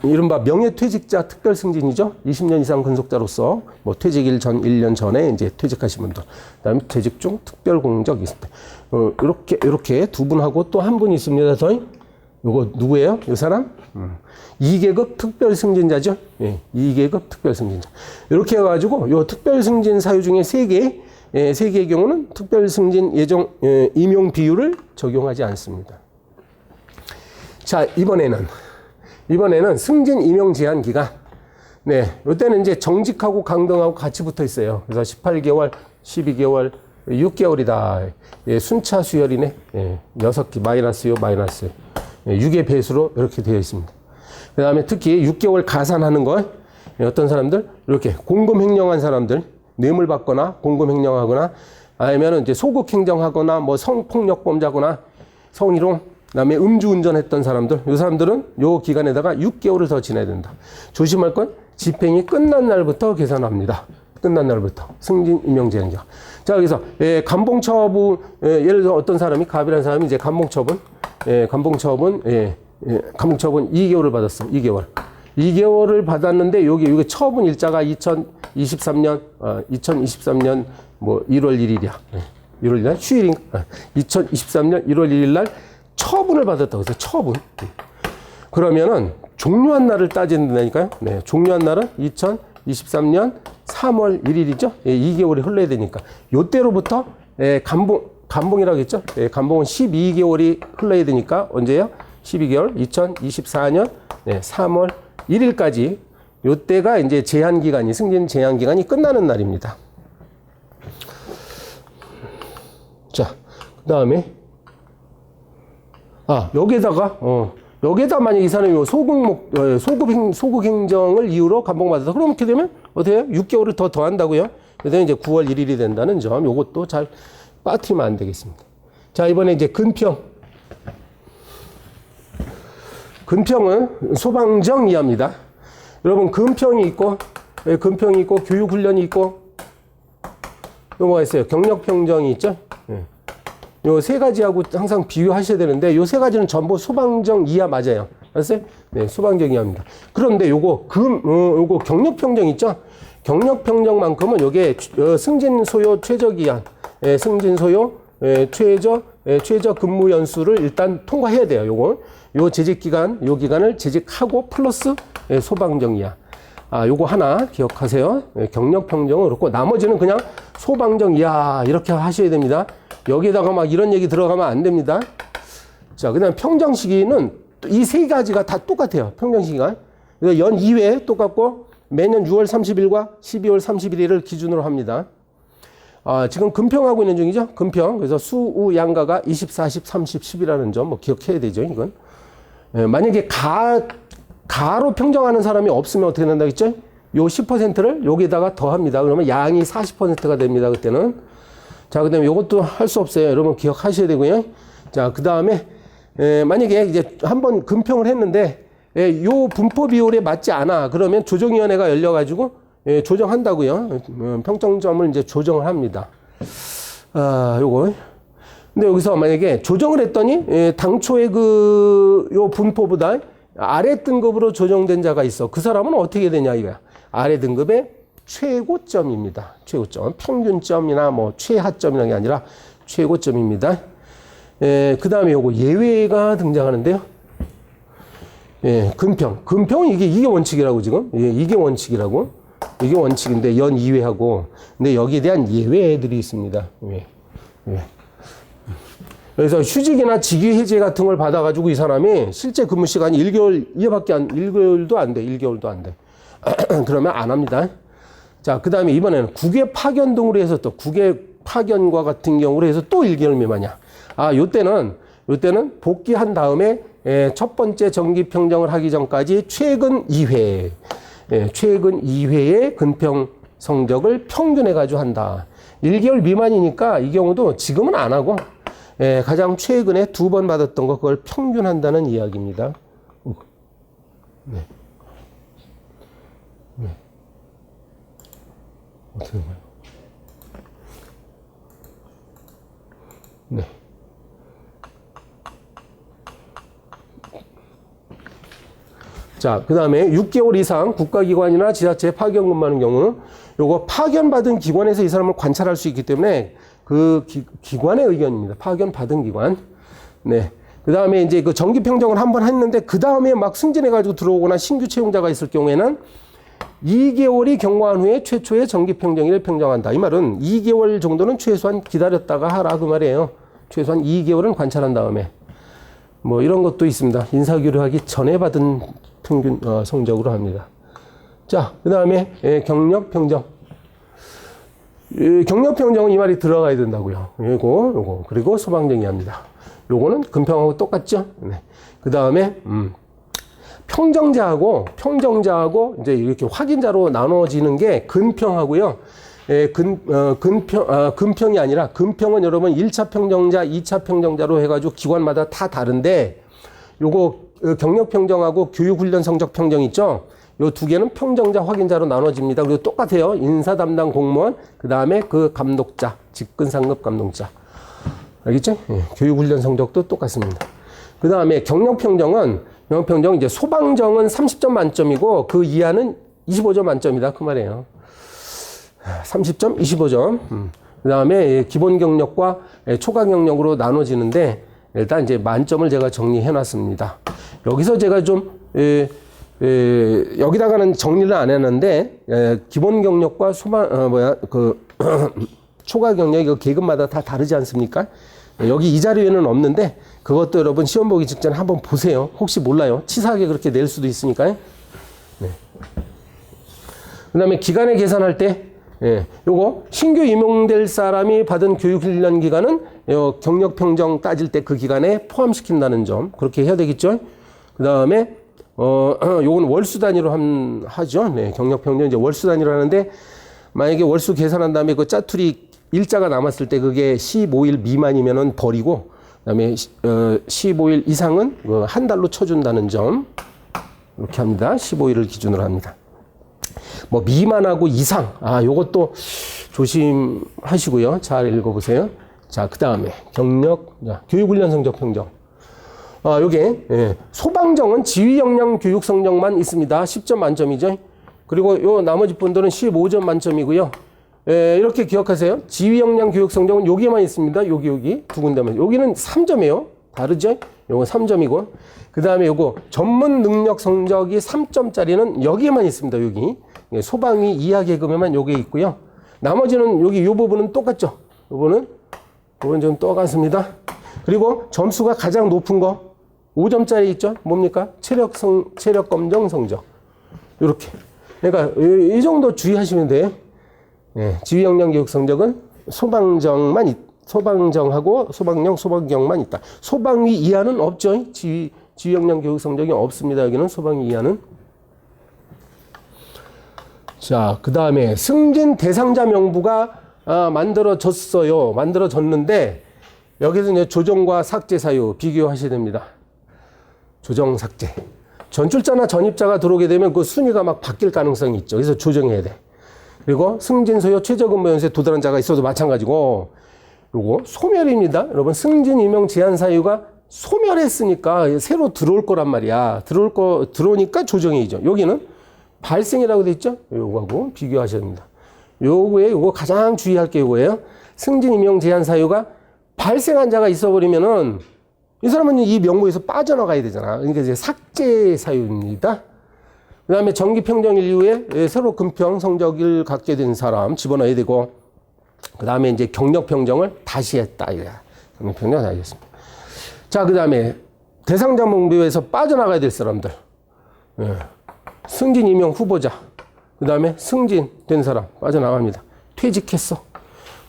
이른바 명예퇴직자 특별승진이죠. 20년 이상 근속자로서, 퇴직일 전, 1년 전에 이제 퇴직하신 분들. 그 다음에 퇴직 중 특별공적 있을 때. 이렇게 두 분하고 또 한 분 있습니다. 더. 요거 누구예요? 이 사람? 2계급 특별승진자죠. 예, 2계급 특별승진자. 이렇게 해가지고, 요 특별승진 사유 중에 3개, 3개의 경우는 특별승진 임용 비율을 적용하지 않습니다. 자, 이번에는 승진 임용 제한 기간. 네, 이때는 이제 정직하고 강등하고 같이 붙어 있어요. 그래서 18개월, 12개월, 6개월이다. 예, 순차 수열이네. 예, 6개 마이너스요, 마이너스. 예, 6의 배수로 이렇게 되어 있습니다. 그 다음에 특히 6개월 가산하는 거. 예, 어떤 사람들? 이렇게 공금 횡령한 사람들, 뇌물 받거나 공금 횡령하거나 아니면 이제 소극 행정하거나 성폭력범자거나 성희롱 그다음에 음주운전 했던 사람들, 이 사람들은 요 기간에다가 6개월을 더 지나야 된다. 조심할 건 집행이 끝난 날부터 계산합니다. 끝난 날부터. 승진, 임용, 재행자. 자, 그래서, 감봉처분, 예를 들어 어떤 사람이, 갑이라는 사람이 이제 감봉처분, 감봉처분 2개월을 받았어. 2개월. 2개월을 받았는데, 요게 처분 일자가 2023년 뭐 1월 1일이야. 1월 1일 휴일인가? 2023년 1월 1일 날 처분을 받았다고 해서 처분. 그러면은 종료한 날을 따진다니까요. 네, 종료한 날은 2023년 3월 1일이죠. 2개월이 흘러야 되니까. 요때로부터 감봉이라고 했죠. 감봉은 12개월이 흘러야 되니까 언제요? 12개월 2024년 3월 1일까지 요때가 이제 제한 기간이 승진 제한 기간이 끝나는 날입니다. 자, 그다음에 여기에다 만약 이 사람이 소급 행정을 이유로 감봉받아서 그럼 이렇게 되면 어떻게 해요? 6개월을 더 한다고요? 그래서 이제 9월 1일이 된다는 점, 요것도 잘 빠뜨리면 안 되겠습니다. 자, 이번에 이제 근평. 근평은 소방정 이하입니다. 여러분, 근평이 있고, 교육훈련이 있고, 또 뭐가 있어요? 경력평정이 있죠? 요 세 가지하고 항상 비교하셔야 되는데, 요 세 가지는 전부 소방정 이하 맞아요. 알았어요? 네, 소방정 이하입니다. 그런데 요거 경력평정 있죠? 경력평정만큼은 요게 승진소요 최저기한, 승진소요 최저 근무 연수를 일단 통과해야 돼요. 요 재직기간, 요 기간을 재직하고 플러스 소방정 이하. 요거 하나 기억하세요. 경력평정은 그렇고, 나머지는 그냥 소방정 이하 이렇게 하셔야 됩니다. 여기에다가 막 이런 얘기 들어가면 안 됩니다. 자, 그 다음 평정 시기는 이 세 가지가 다 똑같아요. 평정 시기가. 그래서 연 2회 똑같고, 매년 6월 30일과 12월 31일을 기준으로 합니다. 지금 근평하고 있는 중이죠. 근평. 그래서 수, 우, 양가가 20, 40, 30, 10이라는 점 뭐 기억해야 되죠. 이건. 만약에 가로 평정하는 사람이 없으면 어떻게 된다고 했죠? 요 10%를 여기다가 더합니다. 그러면 양이 40%가 됩니다. 그때는. 자, 그 다음에 요것도 할 수 없어요. 여러분 기억하셔야 되고요. 자, 그 다음에, 만약에 이제 한번 근평을 했는데, 요 분포 비율에 맞지 않아. 그러면 조정위원회가 열려가지고, 조정한다고요. 평점을 이제 조정을 합니다. 요거. 근데 여기서 만약에 조정을 했더니, 당초에 요 분포보다 아래 등급으로 조정된 자가 있어. 그 사람은 어떻게 되냐, 이거야. 아래 등급의 최고점입니다. 최고점. 평균점이나 뭐 최하점이라는 게 아니라 최고점입니다. 그 다음에 요거 예외가 등장하는데요. 근평. 근평은 이게 원칙이라고 지금. 이게 원칙이라고. 이게 원칙인데 연 2회하고. 근데 여기에 대한 예외들이 있습니다. 그래서 휴직이나 직위 해제 같은 걸 받아가지고 이 사람이 실제 근무 시간이 1개월도 안 돼. 1개월도 안 돼. 그러면 안 합니다. 자, 그 다음에 이번에는 국외 파견 등으로 해서 또 국외 파견과 같은 경우로 해서 또 1개월 미만이야. 요때는 복귀한 다음에 첫 번째 정기 평정을 하기 전까지 최근 2회, 최근 2회의 근평 성적을 평균해가지고 한다. 1개월 미만이니까 이 경우도 지금은 안 하고, 가장 최근에 2번 받았던 거 그걸 평균한다는 이야기입니다. 네. 어떻게 된 거예요? 네. 자, 그 다음에 6개월 이상 국가기관이나 지자체에 파견 근무하는 경우는 요거 파견받은 기관에서 이 사람을 관찰할 수 있기 때문에 그 기관의 의견입니다. 파견받은 기관. 네. 그 다음에 이제 그 정기 평정을 한번 했는데 그 다음에 막 승진해가지고 들어오거나 신규 채용자가 있을 경우에는 2개월이 경과한 후에 최초의 정기 평정일을 평정한다. 이 말은 2개월 정도는 최소한 기다렸다가 하라 그 말이에요. 최소한 2개월은 관찰한 다음에. 뭐 이런 것도 있습니다. 인사교류하기 전에 받은 평균 성적으로 합니다. 자, 그 다음에 경력 평정. 경력 평정은 이 말이 들어가야 된다고요. 요거 그리고 소방정이 합니다. 요거는 근평하고 똑같죠. 네. 그 다음에 평정자하고 이제 이렇게 확인자로 나눠지는 게 근평하고요. 근평이 아니라 근평은 여러분 1차 평정자, 2차 평정자로 해가지고 기관마다 다 다른데 요거 경력 평정하고 교육 훈련 성적 평정 있죠? 요 두 개는 평정자, 확인자로 나눠집니다. 그리고 똑같아요. 인사 담당 공무원, 그 다음에 그 감독자, 직근 상급 감독자. 알겠죠? 예, 교육 훈련 성적도 똑같습니다. 그 다음에 경력 평정은 이제 소방정은 30점 만점이고 그 이하는 25점 만점이다. 그 말이에요. 30점, 25점. 그 다음에 기본 경력과 초과 경력으로 나눠지는데 일단 이제 만점을 제가 정리해 놨습니다. 여기서 제가 좀, 여기다가는 정리를 안 했는데, 기본 경력과 초과 경력, 이거 계급마다 다 다르지 않습니까? 여기 이 자료에는 없는데, 그것도 여러분 시험 보기 직전에 한번 보세요. 혹시 몰라요. 치사하게 그렇게 낼 수도 있으니까요. 네. 그 다음에 기간에 계산할 때, 요거 신규 임용될 사람이 받은 교육훈련 기간은 경력 평정 따질 때 그 기간에 포함시킨다는 점 그렇게 해야 되겠죠. 그 다음에 요건 월수 단위로 하죠. 네, 경력 평정 이제 월수 단위로 하는데 만약에 월수 계산한 다음에 그 짜투리 일자가 남았을 때 그게 15일 미만이면은 버리고 그다음에 15일 이상은 한 달로 쳐준다는 점 이렇게 합니다. 15일을 기준으로 합니다. 뭐 미만하고 이상 요것도 조심하시고요. 잘 읽어보세요. 자, 그 다음에 경력, 교육훈련 성적 평정. 요게 소방정은 지휘 역량 교육 성적만 있습니다. 10점 만점이죠. 그리고 요 나머지 분들은 15점 만점이고요. 이렇게 기억하세요. 지휘 역량 교육 성적은 여기에만 있습니다. 여기 두 군데만. 여기는 3점이에요. 다르죠? 요거 3점이고. 그 다음에 요거 전문 능력 성적이 3점짜리는 여기에만 있습니다. 여기. 소방위 이하 계급에만 요게 있고요. 나머지는 여기 요 부분은 똑같죠. 요거는 좀 똑같습니다. 그리고 점수가 가장 높은 거 5점짜리 있죠. 뭡니까? 체력 검정 성적. 요렇게. 그러니까 이 정도 주의하시면 돼요. 지휘 역량 교육 성적은 소방정하고 소방령, 소방경만 있다. 소방위 이하는 없죠. 지휘 역량 교육 성적이 없습니다. 여기는 소방위 이하는. 자, 그 다음에 승진 대상자 명부가 만들어졌어요. 만들어졌는데 여기서 이제 조정과 삭제 사유 비교하셔야 됩니다. 조정, 삭제. 전출자나 전입자가 들어오게 되면 그 순위가 막 바뀔 가능성이 있죠. 그래서 조정해야 돼. 그리고 승진 소요 최저근무 연수에 도달한 자가 있어도 마찬가지고 요거 소멸입니다. 여러분 승진 임용 제한 사유가 소멸했으니까 새로 들어올 거란 말이야. 들어오니까 조정이죠. 여기는 발생이라고 돼 있죠. 요거하고 비교하셔야 됩니다. 요거 가장 주의할 게 요거예요. 승진 임용 제한 사유가 발생한 자가 있어버리면은 이 사람은 이 명부에서 빠져나가야 되잖아. 그러니까 이제 삭제 사유입니다. 그 다음에 정기 평정일 이후에 새로 근평 성적을 갖게 된 사람 집어넣어야 되고, 그 다음에 이제 경력 평정을 다시 했다. 이거야. 경력 평정 다시 했습니다. 자, 그 다음에 대상자 명부에서 빠져나가야 될 사람들. 승진 임용 후보자. 그 다음에 승진된 사람 빠져나갑니다. 퇴직했어.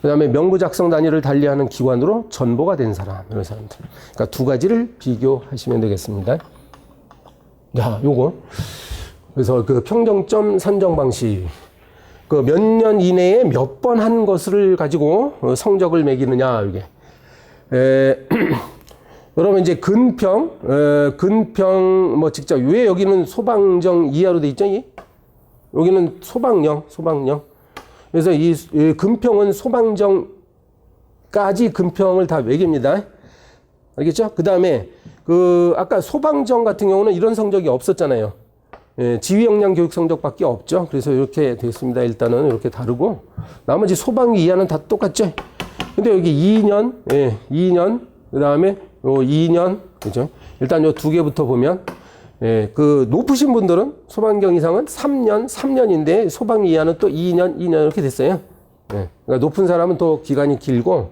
그 다음에 명부 작성 단위를 달리하는 기관으로 전보가 된 사람, 이런 사람들. 그러니까 두 가지를 비교하시면 되겠습니다. 야, 요거. 그래서 그 평정점 산정 방식. 그 몇 년 이내에 몇 번 한 것을 가지고 성적을 매기느냐, 이게. 여러분, 이제 근평, 뭐 직접, 왜 여기는 소방정 이하로 돼 있죠? 여기는 소방령. 그래서 이 근평은 소방정까지 근평을 다 매깁니다. 알겠죠? 그 다음에 아까 소방정 같은 경우는 이런 성적이 없었잖아요. 지휘 역량 교육 성적밖에 없죠. 그래서 이렇게 되어 있습니다. 일단은 이렇게 다르고 나머지 소방위 이하는 다 똑같죠. 근데 여기 2년, 2년, 그 다음에 요 2년, 그죠? 일단 요 두 개부터 보면 그 높으신 분들은 소방경 이상은 3년인데 소방 이하는 또 2년 이렇게 됐어요. 그러니까 높은 사람은 또 기간이 길고,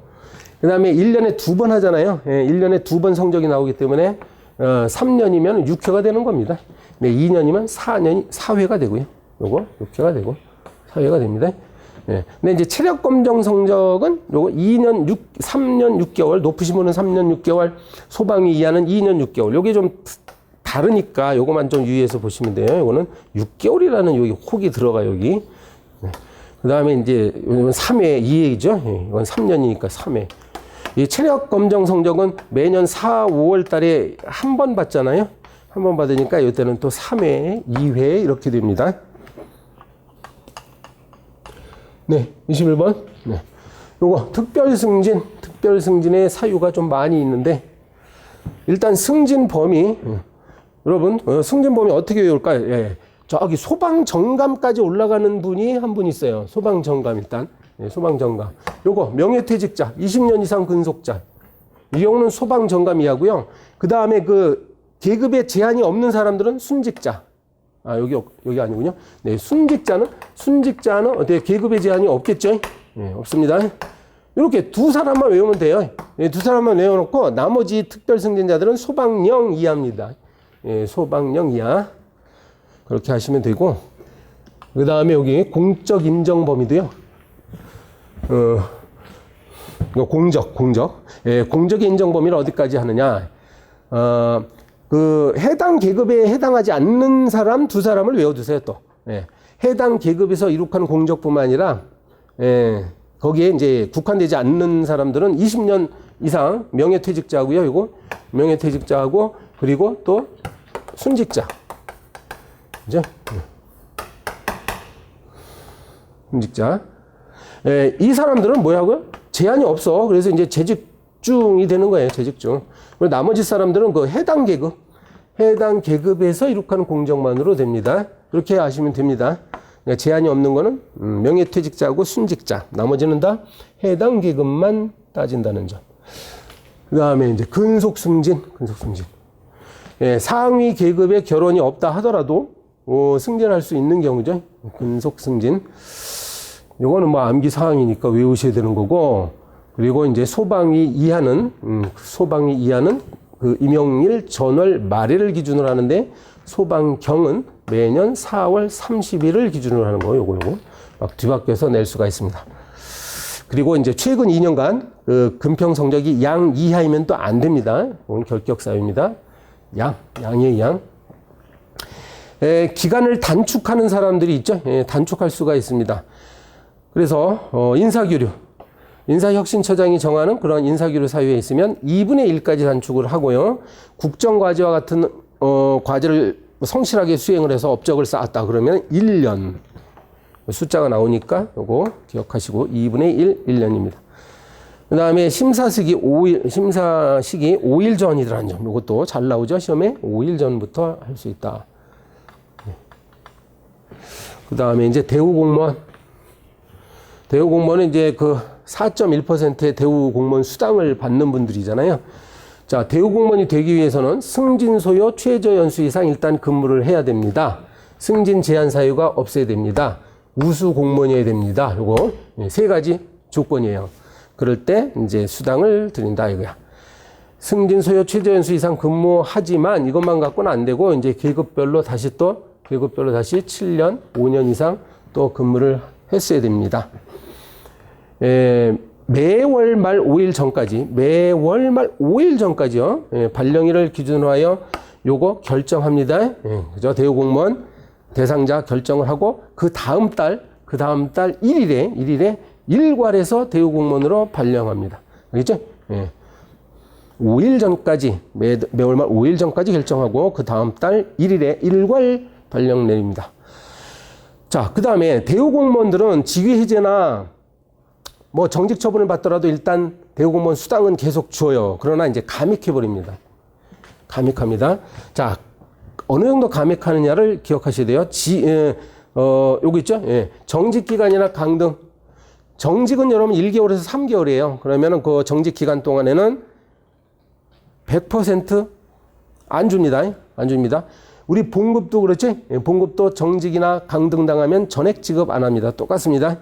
그 다음에 1년에 2번 하잖아요. 1년에 2번 성적이 나오기 때문에 3년이면 6회가 되는 겁니다. 2년이면 4회가 되고요. 요거 6회가 되고 4회가 됩니다. 근데 이제 체력 검정 성적은 요거 3년 6개월, 높으신 분은 3년 6개월, 소방위 이하는 2년 6개월. 요게 좀 다르니까 요거만 좀 유의해서 보시면 돼요. 요거는 6개월이라는 여기 혹이 들어가 여기. 그 다음에 이제 이건 3회 2회죠. 예, 이건 3년이니까 3회. 이 체력 검정 성적은 매년 4, 5월 달에 한 번 받잖아요. 한 번 받으니까 이때는 또 3회, 2회 이렇게 됩니다. 네, 21번. 네. 요거 특별 승진의 사유가 좀 많이 있는데 일단 승진 범위 여러분 승진 범위 어떻게 외울까요? 예. 저기 소방정감까지 올라가는 분이 한 분 있어요. 소방정감 일단. 예, 소방정감. 요거 명예퇴직자 20년 이상 근속자. 이 경우는 소방정감이하고요. 그 다음에 그 계급에 제한이 없는 사람들은 순직자. 아, 여기 아니군요. 네, 순직자는 어떻게 계급에 제한이 없겠죠? 예, 없습니다. 이렇게 두 사람만 외우면 돼요. 예, 두 사람만 외워놓고 나머지 특별 승진자들은 소방령 이하입니다. 예, 소방령 이하. 그렇게 하시면 되고, 그 다음에 여기 공적 인정 범위도요. 공적. 예, 공적의 인정 범위를 어디까지 하느냐. 그 해당 계급에 해당하지 않는 사람 두 사람을 외워두세요, 또. 예, 해당 계급에서 이룩한 공적뿐만 아니라, 예, 거기에 이제 국한되지 않는 사람들은 20년 이상 명예퇴직자고요. 이거 명예퇴직자하고, 그리고 또 순직자. 그죠? 순직자. 예, 이 사람들은 뭐라고요? 제한이 없어. 그래서 이제 재직중이 되는 거예요. 재직중. 그리고 나머지 사람들은 그 해당 계급에서 이룩하는 공적만으로 됩니다. 그렇게 아시면 됩니다. 그러니까 제한이 없는 거는 명예퇴직자하고 순직자. 나머지는 다 해당 계급만 따진다는 점. 그 다음에 이제 근속승진. 예, 상위 계급의 결혼이 없다 하더라도 승진할 수 있는 경우죠. 근속승진. 요거는 뭐 암기 사항이니까 외우셔야 되는 거고, 그리고 이제 소방위 이하는 그 임용일 전월 말일을 기준으로 하는데, 소방경은 매년 4월 30일을 기준으로 하는 거예요. 요거 막 뒤바뀌어서 낼 수가 있습니다. 그리고 이제 최근 2년간 그 금평 성적이 양 이하이면 또 안 됩니다. 이건 결격 사유입니다. 양의 양. 기간을 단축하는 사람들이 있죠. 예, 단축할 수가 있습니다. 그래서 인사혁신처장이 정하는 그런 인사규류 사유에 있으면 2분의 1까지 단축을 하고요. 국정과제와 같은 과제를 성실하게 수행을 해서 업적을 쌓았다 그러면 1년. 숫자가 나오니까 요거 기억하시고 2분의 1년입니다. 그 다음에 심사 시기 5일 전이라는 점. 이것도 잘 나오죠. 시험에 5일 전부터 할 수 있다. 그 다음에 이제 대우공무원은 이제 그 4.1%의 대우공무원 수당을 받는 분들이잖아요. 자, 대우공무원이 되기 위해서는 승진 소요 최저 연수 이상 일단 근무를 해야 됩니다. 승진 제한 사유가 없어야 됩니다. 우수 공무원이어야 됩니다. 요거 세 가지 조건이에요. 그럴 때 이제 수당을 드린다 이거야. 승진 소요 최저 연수 이상 근무하지만 이것만 갖고는 안 되고 이제 계급별로 다시 7년, 5년 이상 또 근무를 했어야 됩니다. 매월 말 5일 전까지요. 발령일을 기준으로 하여 요거 결정합니다. 그죠? 대우공무원 대상자 결정을 하고 그 다음 달 1일에 일괄해서 대우공무원으로 발령합니다. 알겠죠? 5일 전까지, 매월 말 5일 전까지 결정하고 그 다음 달 1일에 일괄 발령 내립니다. 자, 그 다음에 대우공무원들은 직위해제나 뭐 정직 처분을 받더라도 일단 대우공무원 수당은 계속 줘요. 그러나 이제 감액해버립니다. 감액합니다. 자, 어느 정도 감액하느냐를 기억하셔야 돼요. 요거 있죠? 예. 정직기간이나 강등. 정직은 여러분 1개월에서 3개월이에요. 그러면은 그 정직기간 동안에는 100% 안 줍니다. 안 줍니다. 우리 봉급도 그렇지? 예, 봉급도 정직이나 강등 당하면 전액 지급 안 합니다. 똑같습니다.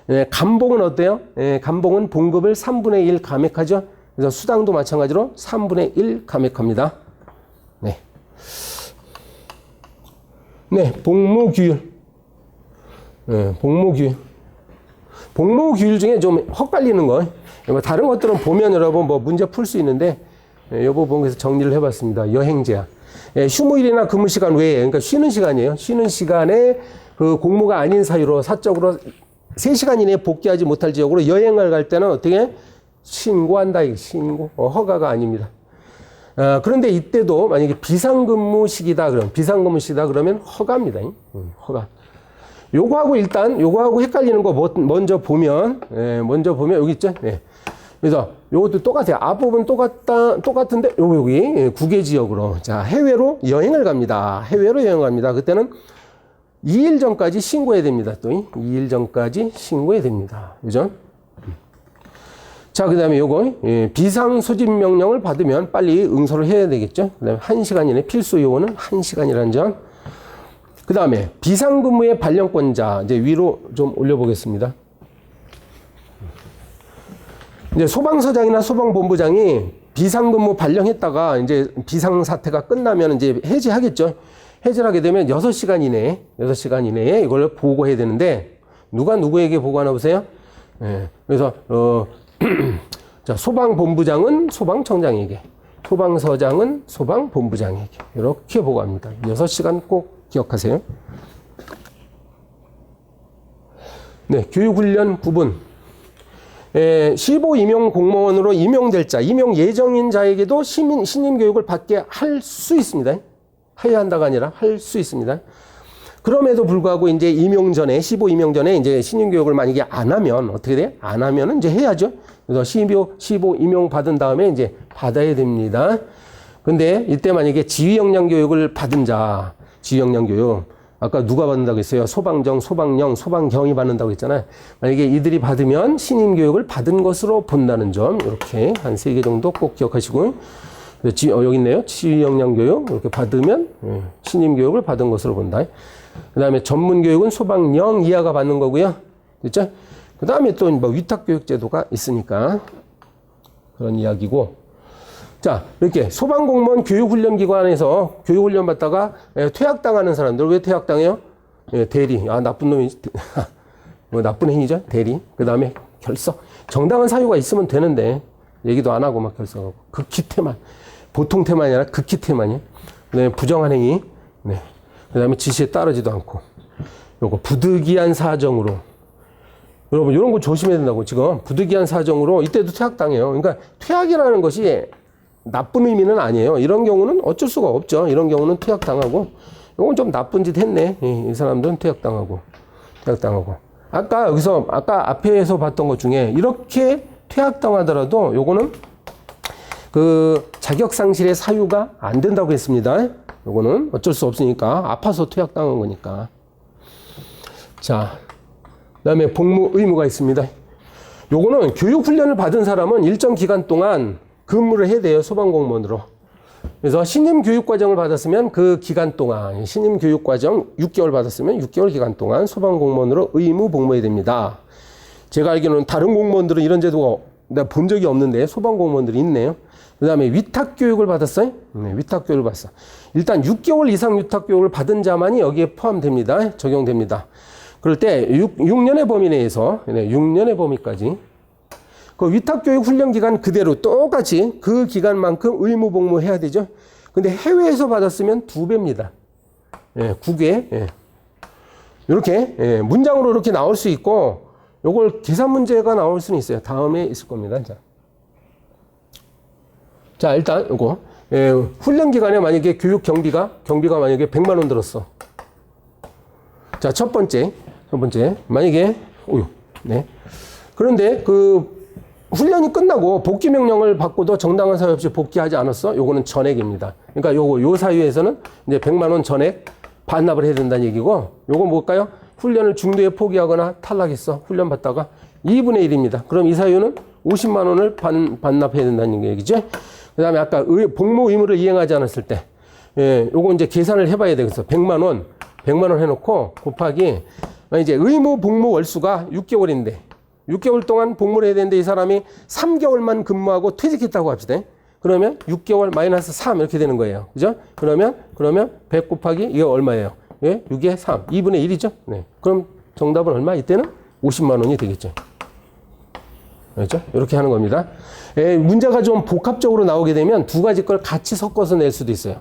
예, 감봉은 어때요? 예, 감봉은 봉급을 3분의 1 감액하죠. 그래서 수당도 마찬가지로 3분의 1 감액합니다. 네. 네, 복무규율. 예, 복무규율 중에 좀 헛갈리는 거. 다른 것들은 보면 여러분 뭐 문제 풀 수 있는데, 이 부분에서 정리를 해봤습니다. 여행제한. 예, 휴무일이나 근무시간 외에, 그러니까 쉬는 시간이에요. 쉬는 시간에 그 공무가 아닌 사유로 사적으로 3시간 이내에 복귀하지 못할 지역으로 여행을 갈 때는 어떻게 신고한다. 신고. 허가가 아닙니다. 그런데 이때도 만약에 비상근무식이다 그러면 허가입니다. 허가. 요거하고 일단 요거하고 헷갈리는 거 먼저 보면 여기 있죠. 네. 그래서 요것도 똑같아요. 앞부분 똑같은데 여기 국외 지역으로 자 해외로 여행을 갑니다. 해외로 여행 갑니다. 그때는 2일 전까지 신고해야 됩니다. 또 2일 전까지 신고해야 됩니다. 그죠? 자, 그 다음에 요거, 비상 소집 명령을 받으면 빨리 응소를 해야 되겠죠. 그 다음에 1시간 이내 필수 요원은 1시간이라는 점. 그 다음에 비상근무의 발령권자, 이제 위로 좀 올려보겠습니다. 이제 소방서장이나 소방본부장이 비상근무 발령했다가 이제 비상사태가 끝나면 이제 해제하겠죠. 해제를 하게 되면 6시간 이내에 이걸 보고해야 되는데, 누가 누구에게 보고하나 보세요? 그래서, 자, 소방본부장은 소방청장에게, 소방서장은 소방본부장에게 이렇게 보고합니다. 6시간 꼭 기억하세요. 네, 교육훈련 구분. 15 임용 공무원으로 임용될 자, 임용 예정인 자에게도 신임 교육을 받게 할 수 있습니다. 해야 한다가 아니라 할 수 있습니다. 그럼에도 불구하고 이제 15 임용 전에 이제 신임 교육을 만약에 안 하면 어떻게 돼요? 안 하면은 이제 해야죠. 그래서 15 임용 받은 다음에 이제 받아야 됩니다. 근데 이때 만약에 지휘 역량 교육을 받은 자, 지휘 역량 교육. 아까 누가 받는다고 했어요? 소방정, 소방령, 소방경이 받는다고 했잖아요. 만약에 이들이 받으면 신임 교육을 받은 것으로 본다는 점, 이렇게 한 3개 정도 꼭 기억하시고, 여기 있네요. 지휘 역량 교육. 이렇게 받으면 신임 교육을 받은 것으로 본다. 그 다음에 전문 교육은 소방령 이하가 받는 거고요. 그렇죠? 그 다음에 또 뭐 위탁교육 제도가 있으니까 그런 이야기고. 자, 이렇게 소방공무원 교육훈련기관에서 교육훈련 받다가 퇴학당하는 사람들. 왜 퇴학당해요? 대리. 나쁜 놈이, 뭐 나쁜 행위죠? 대리. 그 다음에 결석. 정당한 사유가 있으면 되는데, 얘기도 안 하고 막 결석하고. 극히 태만. 보통 태만이 아니라 극히 태만이에요. 그 다음에 부정한 행위. 네. 그 다음에 지시에 따르지도 않고. 요거 부득이한 사정으로. 여러분, 이런 거 조심해야 된다고. 지금 부득이한 사정으로 이때도 퇴학당해요. 그러니까 퇴학이라는 것이 나쁜 의미는 아니에요. 이런 경우는 어쩔 수가 없죠. 이런 경우는 퇴학당하고, 이건 좀 나쁜 짓 했네. 이 사람들은 퇴학당하고. 아까 앞에서 봤던 것 중에 이렇게 퇴학당하더라도 요거는 그 자격상실의 사유가 안 된다고 했습니다. 요거는 어쩔 수 없으니까 아파서 퇴학당한 거니까. 자, 그 다음에 복무 의무가 있습니다. 요거는 교육훈련을 받은 사람은 일정 기간 동안 근무를 해야 돼요. 소방공무원으로. 그래서 신임교육과정을 받았으면 그 기간 동안, 신임교육과정 6개월 받았으면 6개월 기간 동안 소방공무원으로 의무 복무해야 됩니다. 제가 알기로는 다른 공무원들은 이런 제도가 내가 본 적이 없는데 소방공무원들이 있네요. 그 다음에 위탁교육을 받았어요? 네, 위탁교육을 받았어. 일단 6개월 이상 위탁교육을 받은 자만이 여기에 포함됩니다. 적용됩니다. 그럴 때 6년의 범위 내에서, 6년의 범위까지 그 위탁교육 훈련 기간 그대로 똑같이 그 기간만큼 의무 복무해야 되죠. 근데 해외에서 받았으면 2배입니다. 국외. 이렇게, 문장으로 이렇게 나올 수 있고, 요걸 계산 문제가 나올 수는 있어요. 다음에 있을 겁니다. 자, 일단 요거. 훈련 기간에 만약에 교육 경비가 만약에 100만 원 들었어. 자, 첫 번째. 만약에, 네. 그런데 그 훈련이 끝나고 복귀 명령을 받고도 정당한 사유 없이 복귀하지 않았어? 요거는 전액입니다. 그러니까 요 사유에서는 이제 100만 원 전액 반납을 해야 된다는 얘기고, 요거 뭘까요? 훈련을 중도에 포기하거나 탈락했어. 훈련 받다가 2분의 1입니다. 그럼 이 사유는 50만 원을 반납해야 된다는 얘기죠. 그 다음에 아까 복무 의무를 이행하지 않았을 때, 요거 이제 계산을 해봐야 되겠어. 100만 원 해놓고 곱하기, 이제 의무 복무 월수가 6개월인데, 6개월 동안 복무를 해야 되는데 이 사람이 3개월만 근무하고 퇴직했다고 합시다. 그러면 6개월 마이너스 3 이렇게 되는 거예요. 그죠? 그러면 100 곱하기 이게 얼마예요? 6에 3. 2분의 1이죠? 네. 그럼 정답은 얼마? 이때는 50만 원이 되겠죠. 그렇죠? 이렇게 하는 겁니다. 문제가 좀 복합적으로 나오게 되면 두 가지 걸 같이 섞어서 낼 수도 있어요.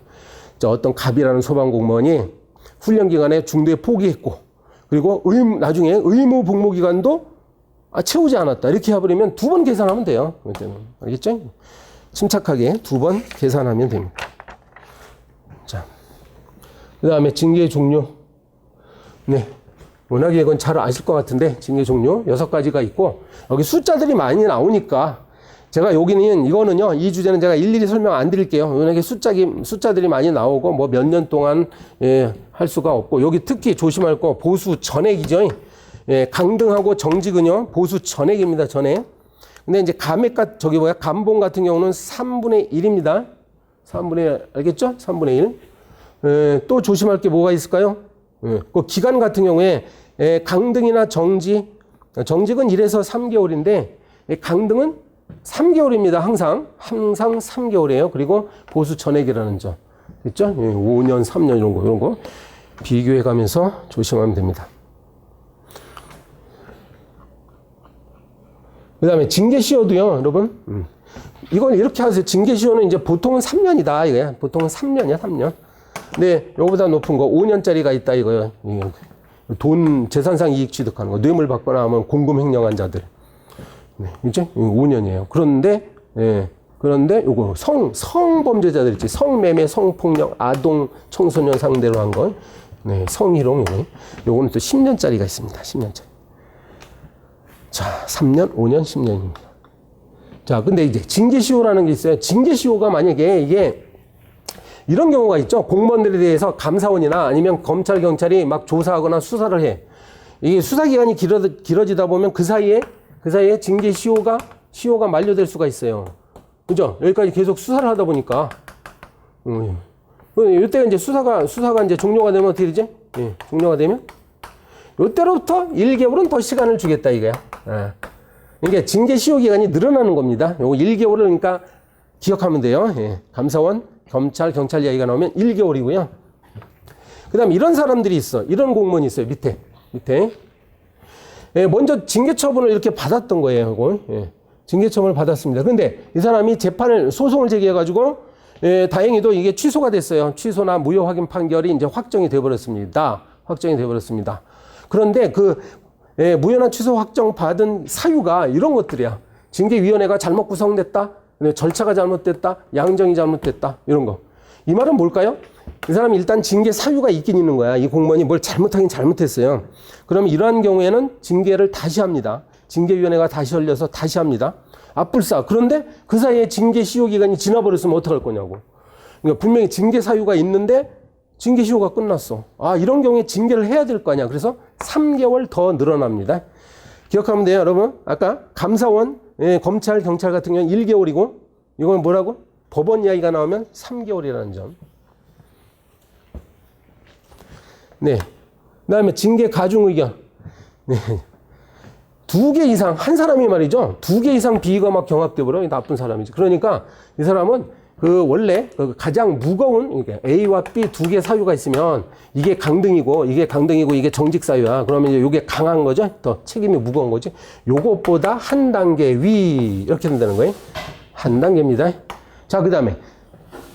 어떤 갑이라는 소방공무원이 훈련 기간에 중도에 포기했고, 그리고 나중에 의무 복무 기간도 채우지 않았다. 이렇게 해버리면 2번 계산하면 돼요. 알겠죠? 침착하게 2번 계산하면 됩니다. 자, 그 다음에 징계 종류. 네. 워낙에 이건 잘 아실 것 같은데, 징계 종류 6가지가 있고, 여기 숫자들이 많이 나오니까, 제가 여기는, 이거는요, 이 주제는 제가 일일이 설명 안 드릴게요. 워낙에 숫자들이 많이 나오고, 뭐 몇 년 동안, 할 수가 없고, 여기 특히 조심할 거, 보수 전액이죠. 강등하고 정직은요, 보수 전액입니다, 전액. 근데 이제 감봉 같은 경우는 3분의 1입니다. 3분의 1, 알겠죠? 3분의 1. 또 조심할 게 뭐가 있을까요? 그 기간 같은 경우에, 강등이나 정직은 1에서 3개월인데, 강등은 3개월입니다. 항상 3개월이에요. 그리고 보수 전액이라는 점. 있죠? 5년, 3년 이런 거 비교해 가면서 조심하면 됩니다. 그 다음에 징계시효도요, 여러분. 이건 이렇게 하세요. 징계시효는 이제 보통은 3년이다. 이거야. 보통은 3년이야, 3년. 근데 요거보다 높은 거 5년짜리가 있다, 이거요. 재산상 이익 취득하는 거. 뇌물 받거나 하면 공금 횡령한 자들. 네, 이제 5년이에요. 그런데 요거 성범죄자들 있지. 성매매, 성폭력, 아동, 청소년 상대로 한 거. 네, 성희롱 요거는 또 10년짜리가 있습니다. 10년짜리. 자, 3년, 5년, 10년입니다. 자, 근데 이제 징계시효라는 게 있어요. 징계시효가 만약에 이게 이런 경우가 있죠. 공무원들에 대해서 감사원이나 아니면 검찰, 경찰이 막 조사하거나 수사를 해. 이게 수사기간이 길어지다 보면 그 사이에 징계시효가 만료될 수가 있어요. 그죠? 여기까지 계속 수사를 하다 보니까. 이때가 이제 수사가 이제 종료가 되면 어떻게 되지? 예, 종료가 되면? 이때로부터 1개월은 더 시간을 주겠다, 이거야. 이게 징계시효 기간이 늘어나는 겁니다. 요거 1개월을 그러니까 기억하면 돼요. 예, 감사원, 검찰, 경찰 이야기가 나오면 1개월이고요. 그 다음에 이런 사람들이 있어. 이런 공무원이 있어요. 밑에. 예, 먼저 징계처분을 이렇게 받았던 거예요. 이거. 예, 징계처분을 받았습니다. 근데 이 사람이 소송을 제기해가지고, 예, 다행히도 이게 취소가 됐어요. 취소나 무효 확인 판결이 이제 확정이 돼버렸습니다. 그런데 무효나 취소 확정 받은 사유가 이런 것들이야. 징계위원회가 잘못 구성됐다. 절차가 잘못됐다. 양정이 잘못됐다. 이런 거. 이 말은 뭘까요? 이 사람이 일단 징계 사유가 있긴 있는 거야. 이 공무원이 뭘 잘못하긴 잘못했어요. 그러면 이러한 경우에는 징계를 다시 합니다. 징계위원회가 다시 열려서 다시 합니다. 앞불사. 그런데 그 사이에 징계시효 기간이 지나버렸으면 어떡할 거냐고. 그러니까 분명히 징계 사유가 있는데 징계시효가 끝났어. 이런 경우에 징계를 해야 될 거 아니야. 그래서 3개월 더 늘어납니다. 기억하면 돼요, 여러분. 아까 감사원, 검찰, 경찰 같은 경우는 1개월이고, 이건 뭐라고? 법원 이야기가 나오면 3개월이라는 점. 네. 그 다음에 징계 가중 의견. 네. 2개 이상, 한 사람이 말이죠. 2개 이상 비위가 막 경합돼 버려. 나쁜 사람이지. 그러니까 이 사람은 원래 가장 무거운, A와 B 2개 사유가 있으면 이게 강등이고 이게 정직 사유야. 그러면 이제 이게 강한 거죠. 더 책임이 무거운 거지. 요것보다 한 단계 위, 이렇게 된다는 거예요. 한 단계입니다. 자, 그 다음에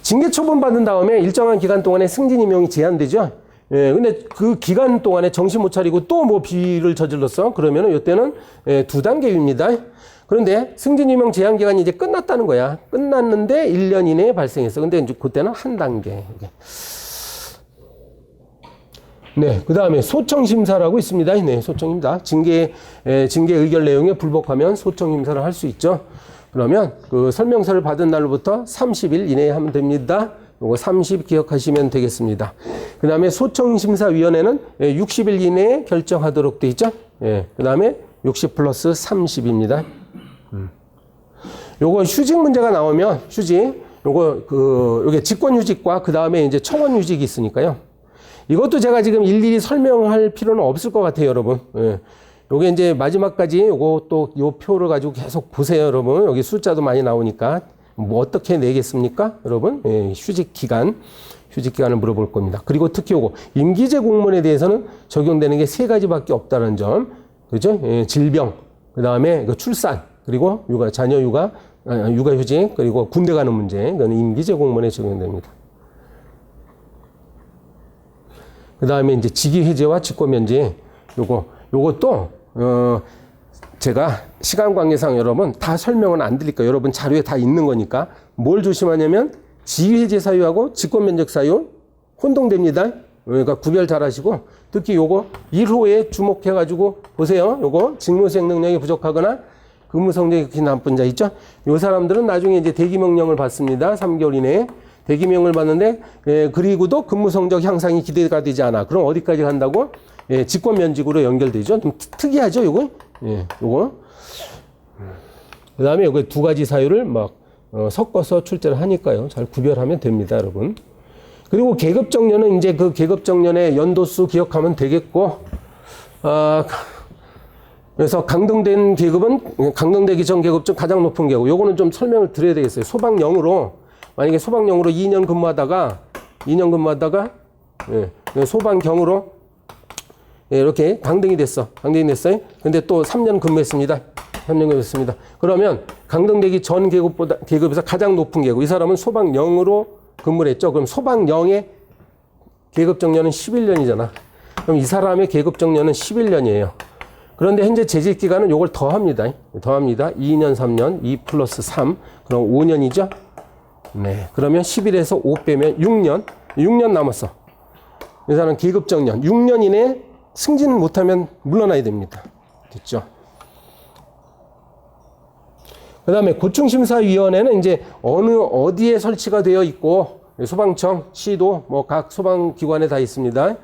징계 처분 받은 다음에 일정한 기간 동안에 승진 임용이 제한되죠. 예, 근데 그 기간 동안에 정신 못 차리고 또 뭐 비위를 저질렀어. 그러면은 이때는 2단계 위입니다. 그런데 승진 임용 제한 기간이 이제 끝났다는 거야. 끝났는데 1년 이내에 발생했어. 근데 이제 그때는 한 단계. 네, 그 다음에 소청 심사라고 있습니다. 네, 소청입니다. 징계 의결 내용에 불복하면 소청 심사를 할 수 있죠. 그러면 그 설명서를 받은 날로부터 30일 이내에 하면 됩니다. 요거 30 기억하시면 되겠습니다. 그 다음에 소청심사위원회는 60일 이내에 결정하도록 돼 있죠. 예, 그 다음에 60 플러스 30입니다. 요거 휴직 문제가 나오면 요게 직권휴직과 그 다음에 이제 청원휴직이 있으니까요. 이것도 제가 지금 일일이 설명할 필요는 없을 것 같아요, 여러분. 예. 요게 이제 마지막까지 요 표를 가지고 계속 보세요, 여러분. 여기 숫자도 많이 나오니까. 뭐 어떻게 내겠습니까? 여러분, 휴직 기간을 물어볼 겁니다. 그리고 특히 요거 임기제 공무원에 대해서는 적용되는 게 3가지밖에 없다는 점. 그죠? 질병, 그다음에 출산, 그리고 자녀 육아휴직, 그리고 군대 가는 문제. 이건 임기제 공무원에 적용됩니다. 그다음에 이제 직위 해제와 직권 면제. 요것도 제가 시간 관계상 여러분 다 설명은 안 드릴 거예요. 여러분 자료에 다 있는 거니까. 뭘 조심하냐면 지위해제 사유하고 직권면적 사유 혼동됩니다. 그러니까 구별 잘 하시고, 특히 요거 1호에 주목해가지고 보세요. 요거 직무수행 능력이 부족하거나 근무 성적이 극히 나쁜 자 있죠? 요 사람들은 나중에 이제 대기명령을 받습니다. 3개월 이내에. 대기명령을 받는데, 그리고도 근무 성적 향상이 기대가 되지 않아. 그럼 어디까지 간다고? 직권면직으로 연결되죠. 좀 특이하죠, 요거? 요거. 그 다음에 요거 두 가지 사유를 막, 섞어서 출제를 하니까요. 잘 구별하면 됩니다, 여러분. 그리고 계급정년은 이제 그 계급정년의 연도수 기억하면 되겠고, 그래서 강등된 계급은 강등되기 전 계급 중 가장 높은 계급. 요거는 좀 설명을 드려야 되겠어요. 소방영으로, 만약에 소방영으로 2년 근무하다가 소방경으로 이렇게 강등이 됐어요. 근데 또 3년 근무했습니다. 그러면 강등되기 전 계급에서 가장 높은 계급. 이 사람은 소방영으로 근무를 했죠. 그럼 소방영의 계급정년은 11년이잖아. 그럼 이 사람의 계급정년은 11년이에요. 그런데 현재 재직기간은 요걸 더합니다. 2년, 3년, 2 플러스 3. 그럼 5년이죠. 네. 그러면 11에서 5 빼면 6년 남았어. 이 사람은 계급정년. 6년 이내에 승진 못하면 물러나야 됩니다. 됐죠? 그 다음에 고충심사위원회는 이제 어디에 설치가 되어 있고, 소방청, 시도, 뭐 각 소방기관에 다 있습니다.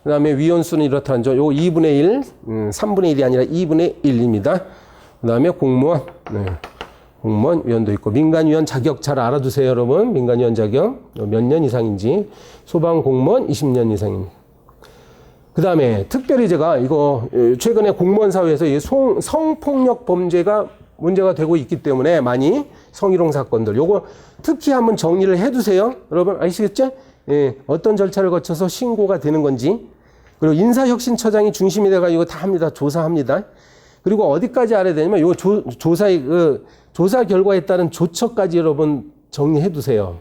그 다음에 위원수는 이렇다는 점, 요 2분의 1, 3분의 1이 아니라 2분의 1입니다. 그 다음에 공무원, 공무원위원도 있고, 민간위원 자격 잘 알아두세요, 여러분. 민간위원 자격 몇 년 이상인지, 소방공무원 20년 이상입니다. 그 다음에 특별히 제가 이거 최근에 공무원 사회에서 성폭력 범죄가 문제가 되고 있기 때문에 많이 성희롱 사건들 요거 특히 한번 정리를 해두세요. 여러분 아시겠죠? 예, 어떤 절차를 거쳐서 신고가 되는 건지, 그리고 인사혁신처장이 중심이 돼가지고 다 합니다. 조사합니다. 그리고 어디까지 알아야 되냐면 요 조사의 조사 결과에 따른 조처까지 여러분 정리해 두세요.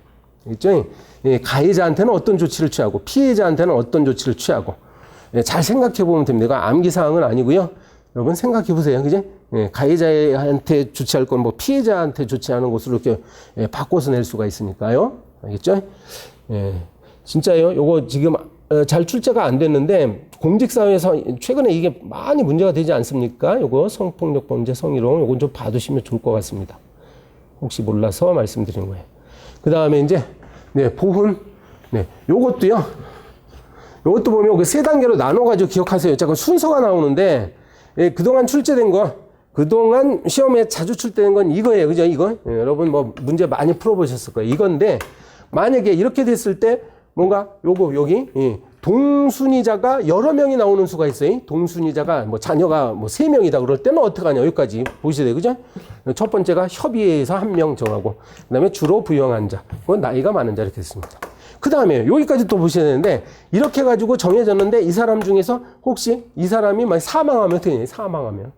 있죠? 예, 가해자한테는 어떤 조치를 취하고 피해자한테는 어떤 조치를 취하고, 예, 잘 생각해 보면 됩니다. 이거 암기 사항은 아니고요. 여러분 생각해 보세요. 그죠? 예, 가해자한테 조치할 건 뭐 피해자한테 조치하는 것으로 이렇게 바꿔서 낼 수가 있으니까요. 알겠죠? 예, 진짜요. 요거 지금 잘 출제가 안 됐는데 공직사회에서 최근에 이게 많이 문제가 되지 않습니까? 요거 성폭력 범죄, 성희롱 요건 좀 봐두시면 좋을 것 같습니다. 혹시 몰라서 말씀드린 거예요. 그 다음에 이제 보훈, 요것도요. 요것도 보면 그 세 단계로 나눠가지고 기억하세요. 잠깐 순서가 나오는데. 예, 그동안 출제된 거, 그동안 시험에 자주 출제된 건 이거예요. 그죠? 이거? 예, 여러분 뭐 문제 많이 풀어보셨을 거예요. 이건데, 만약에 이렇게 됐을 때, 뭔가 여기, 동순위자가 여러 명이 나오는 수가 있어요. 동순위자가 뭐 자녀가 뭐 3명이다. 그럴 때는 어떡하냐. 여기까지 보시야 돼요. 그죠? 첫 번째가 협의에 의해서 1명 정하고, 그 다음에 주로 부영한 자. 그건 나이가 많은 자 이렇게 했습니다. 그 다음에 여기까지 또 보셔야 되는데, 이렇게 해가지고 정해졌는데 이 사람 중에서 혹시 이 사람이 만약 사망하면 어떻게 해요? 사망하면.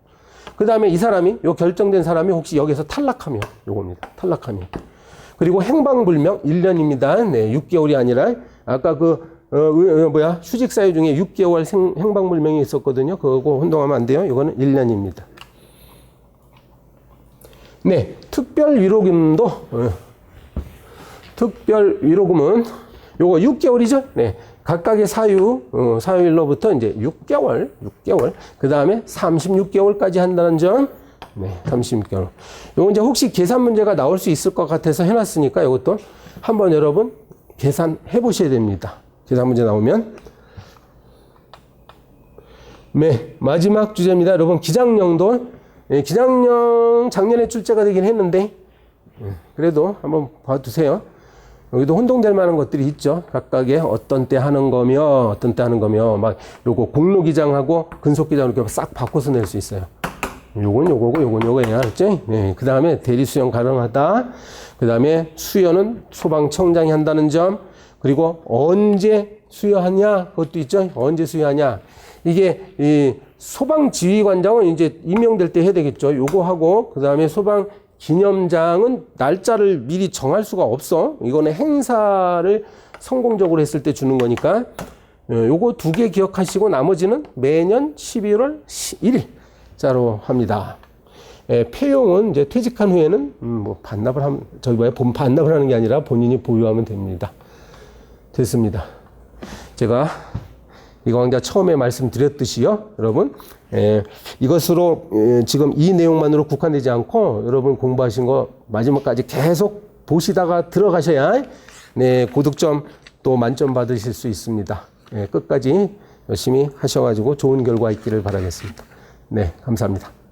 그 다음에 이 사람이, 요 결정된 사람이 혹시 여기서 탈락하면, 요겁니다. 탈락하면. 그리고 행방불명 1년입니다. 네, 6개월이 아니라, 아까 휴직 사유 중에 6개월 행방불명이 있었거든요. 그거 혼동하면 안 돼요. 이거는 1년입니다. 네, 특별위로금도, 특별위로금은 요거 6개월이죠? 네. 각각의 사유일로부터 이제 6개월. 그 다음에 36개월까지 한다는 점. 네, 36개월. 요거 이제 혹시 계산 문제가 나올 수 있을 것 같아서 해놨으니까 이것도 한번 여러분 계산해 보셔야 됩니다. 계산 문제 나오면. 네, 마지막 주제입니다. 여러분, 기장령도, 기장령 작년에 출제가 되긴 했는데, 그래도 한번 봐두세요. 여기도 혼동될 만한 것들이 있죠. 각각의 어떤 때 하는 거며, 막 요거 공로기장하고 근속기장 이렇게 싹 바꿔서 낼 수 있어요. 요건 요거고, 요건 요거예요. 알았죠? 네. 그 다음에 대리수용 가능하다. 그 다음에 수여는 소방청장이 한다는 점. 그리고 언제 수여하냐? 그것도 있죠. 언제 수여하냐? 이게, 소방지휘관장은 이제 임명될 때 해야 되겠죠. 요거 하고, 그 다음에 소방 기념장은 날짜를 미리 정할 수가 없어. 이거는 행사를 성공적으로 했을 때 주는 거니까. 요거 두 개 기억하시고 나머지는 매년 12월 1일자로 합니다. 폐용은 이제 퇴직한 후에는 뭐 반납을 하면 반납을 하는 게 아니라 본인이 보유하면 됩니다. 됐습니다. 제가 이거 강좌 처음에 말씀드렸듯이요, 여러분, 이것으로 지금 이 내용만으로 국한되지 않고 여러분 공부하신 거 마지막까지 계속 보시다가 들어가셔야 고득점 또 만점 받으실 수 있습니다. 끝까지 열심히 하셔가지고 좋은 결과 있기를 바라겠습니다. 네, 감사합니다.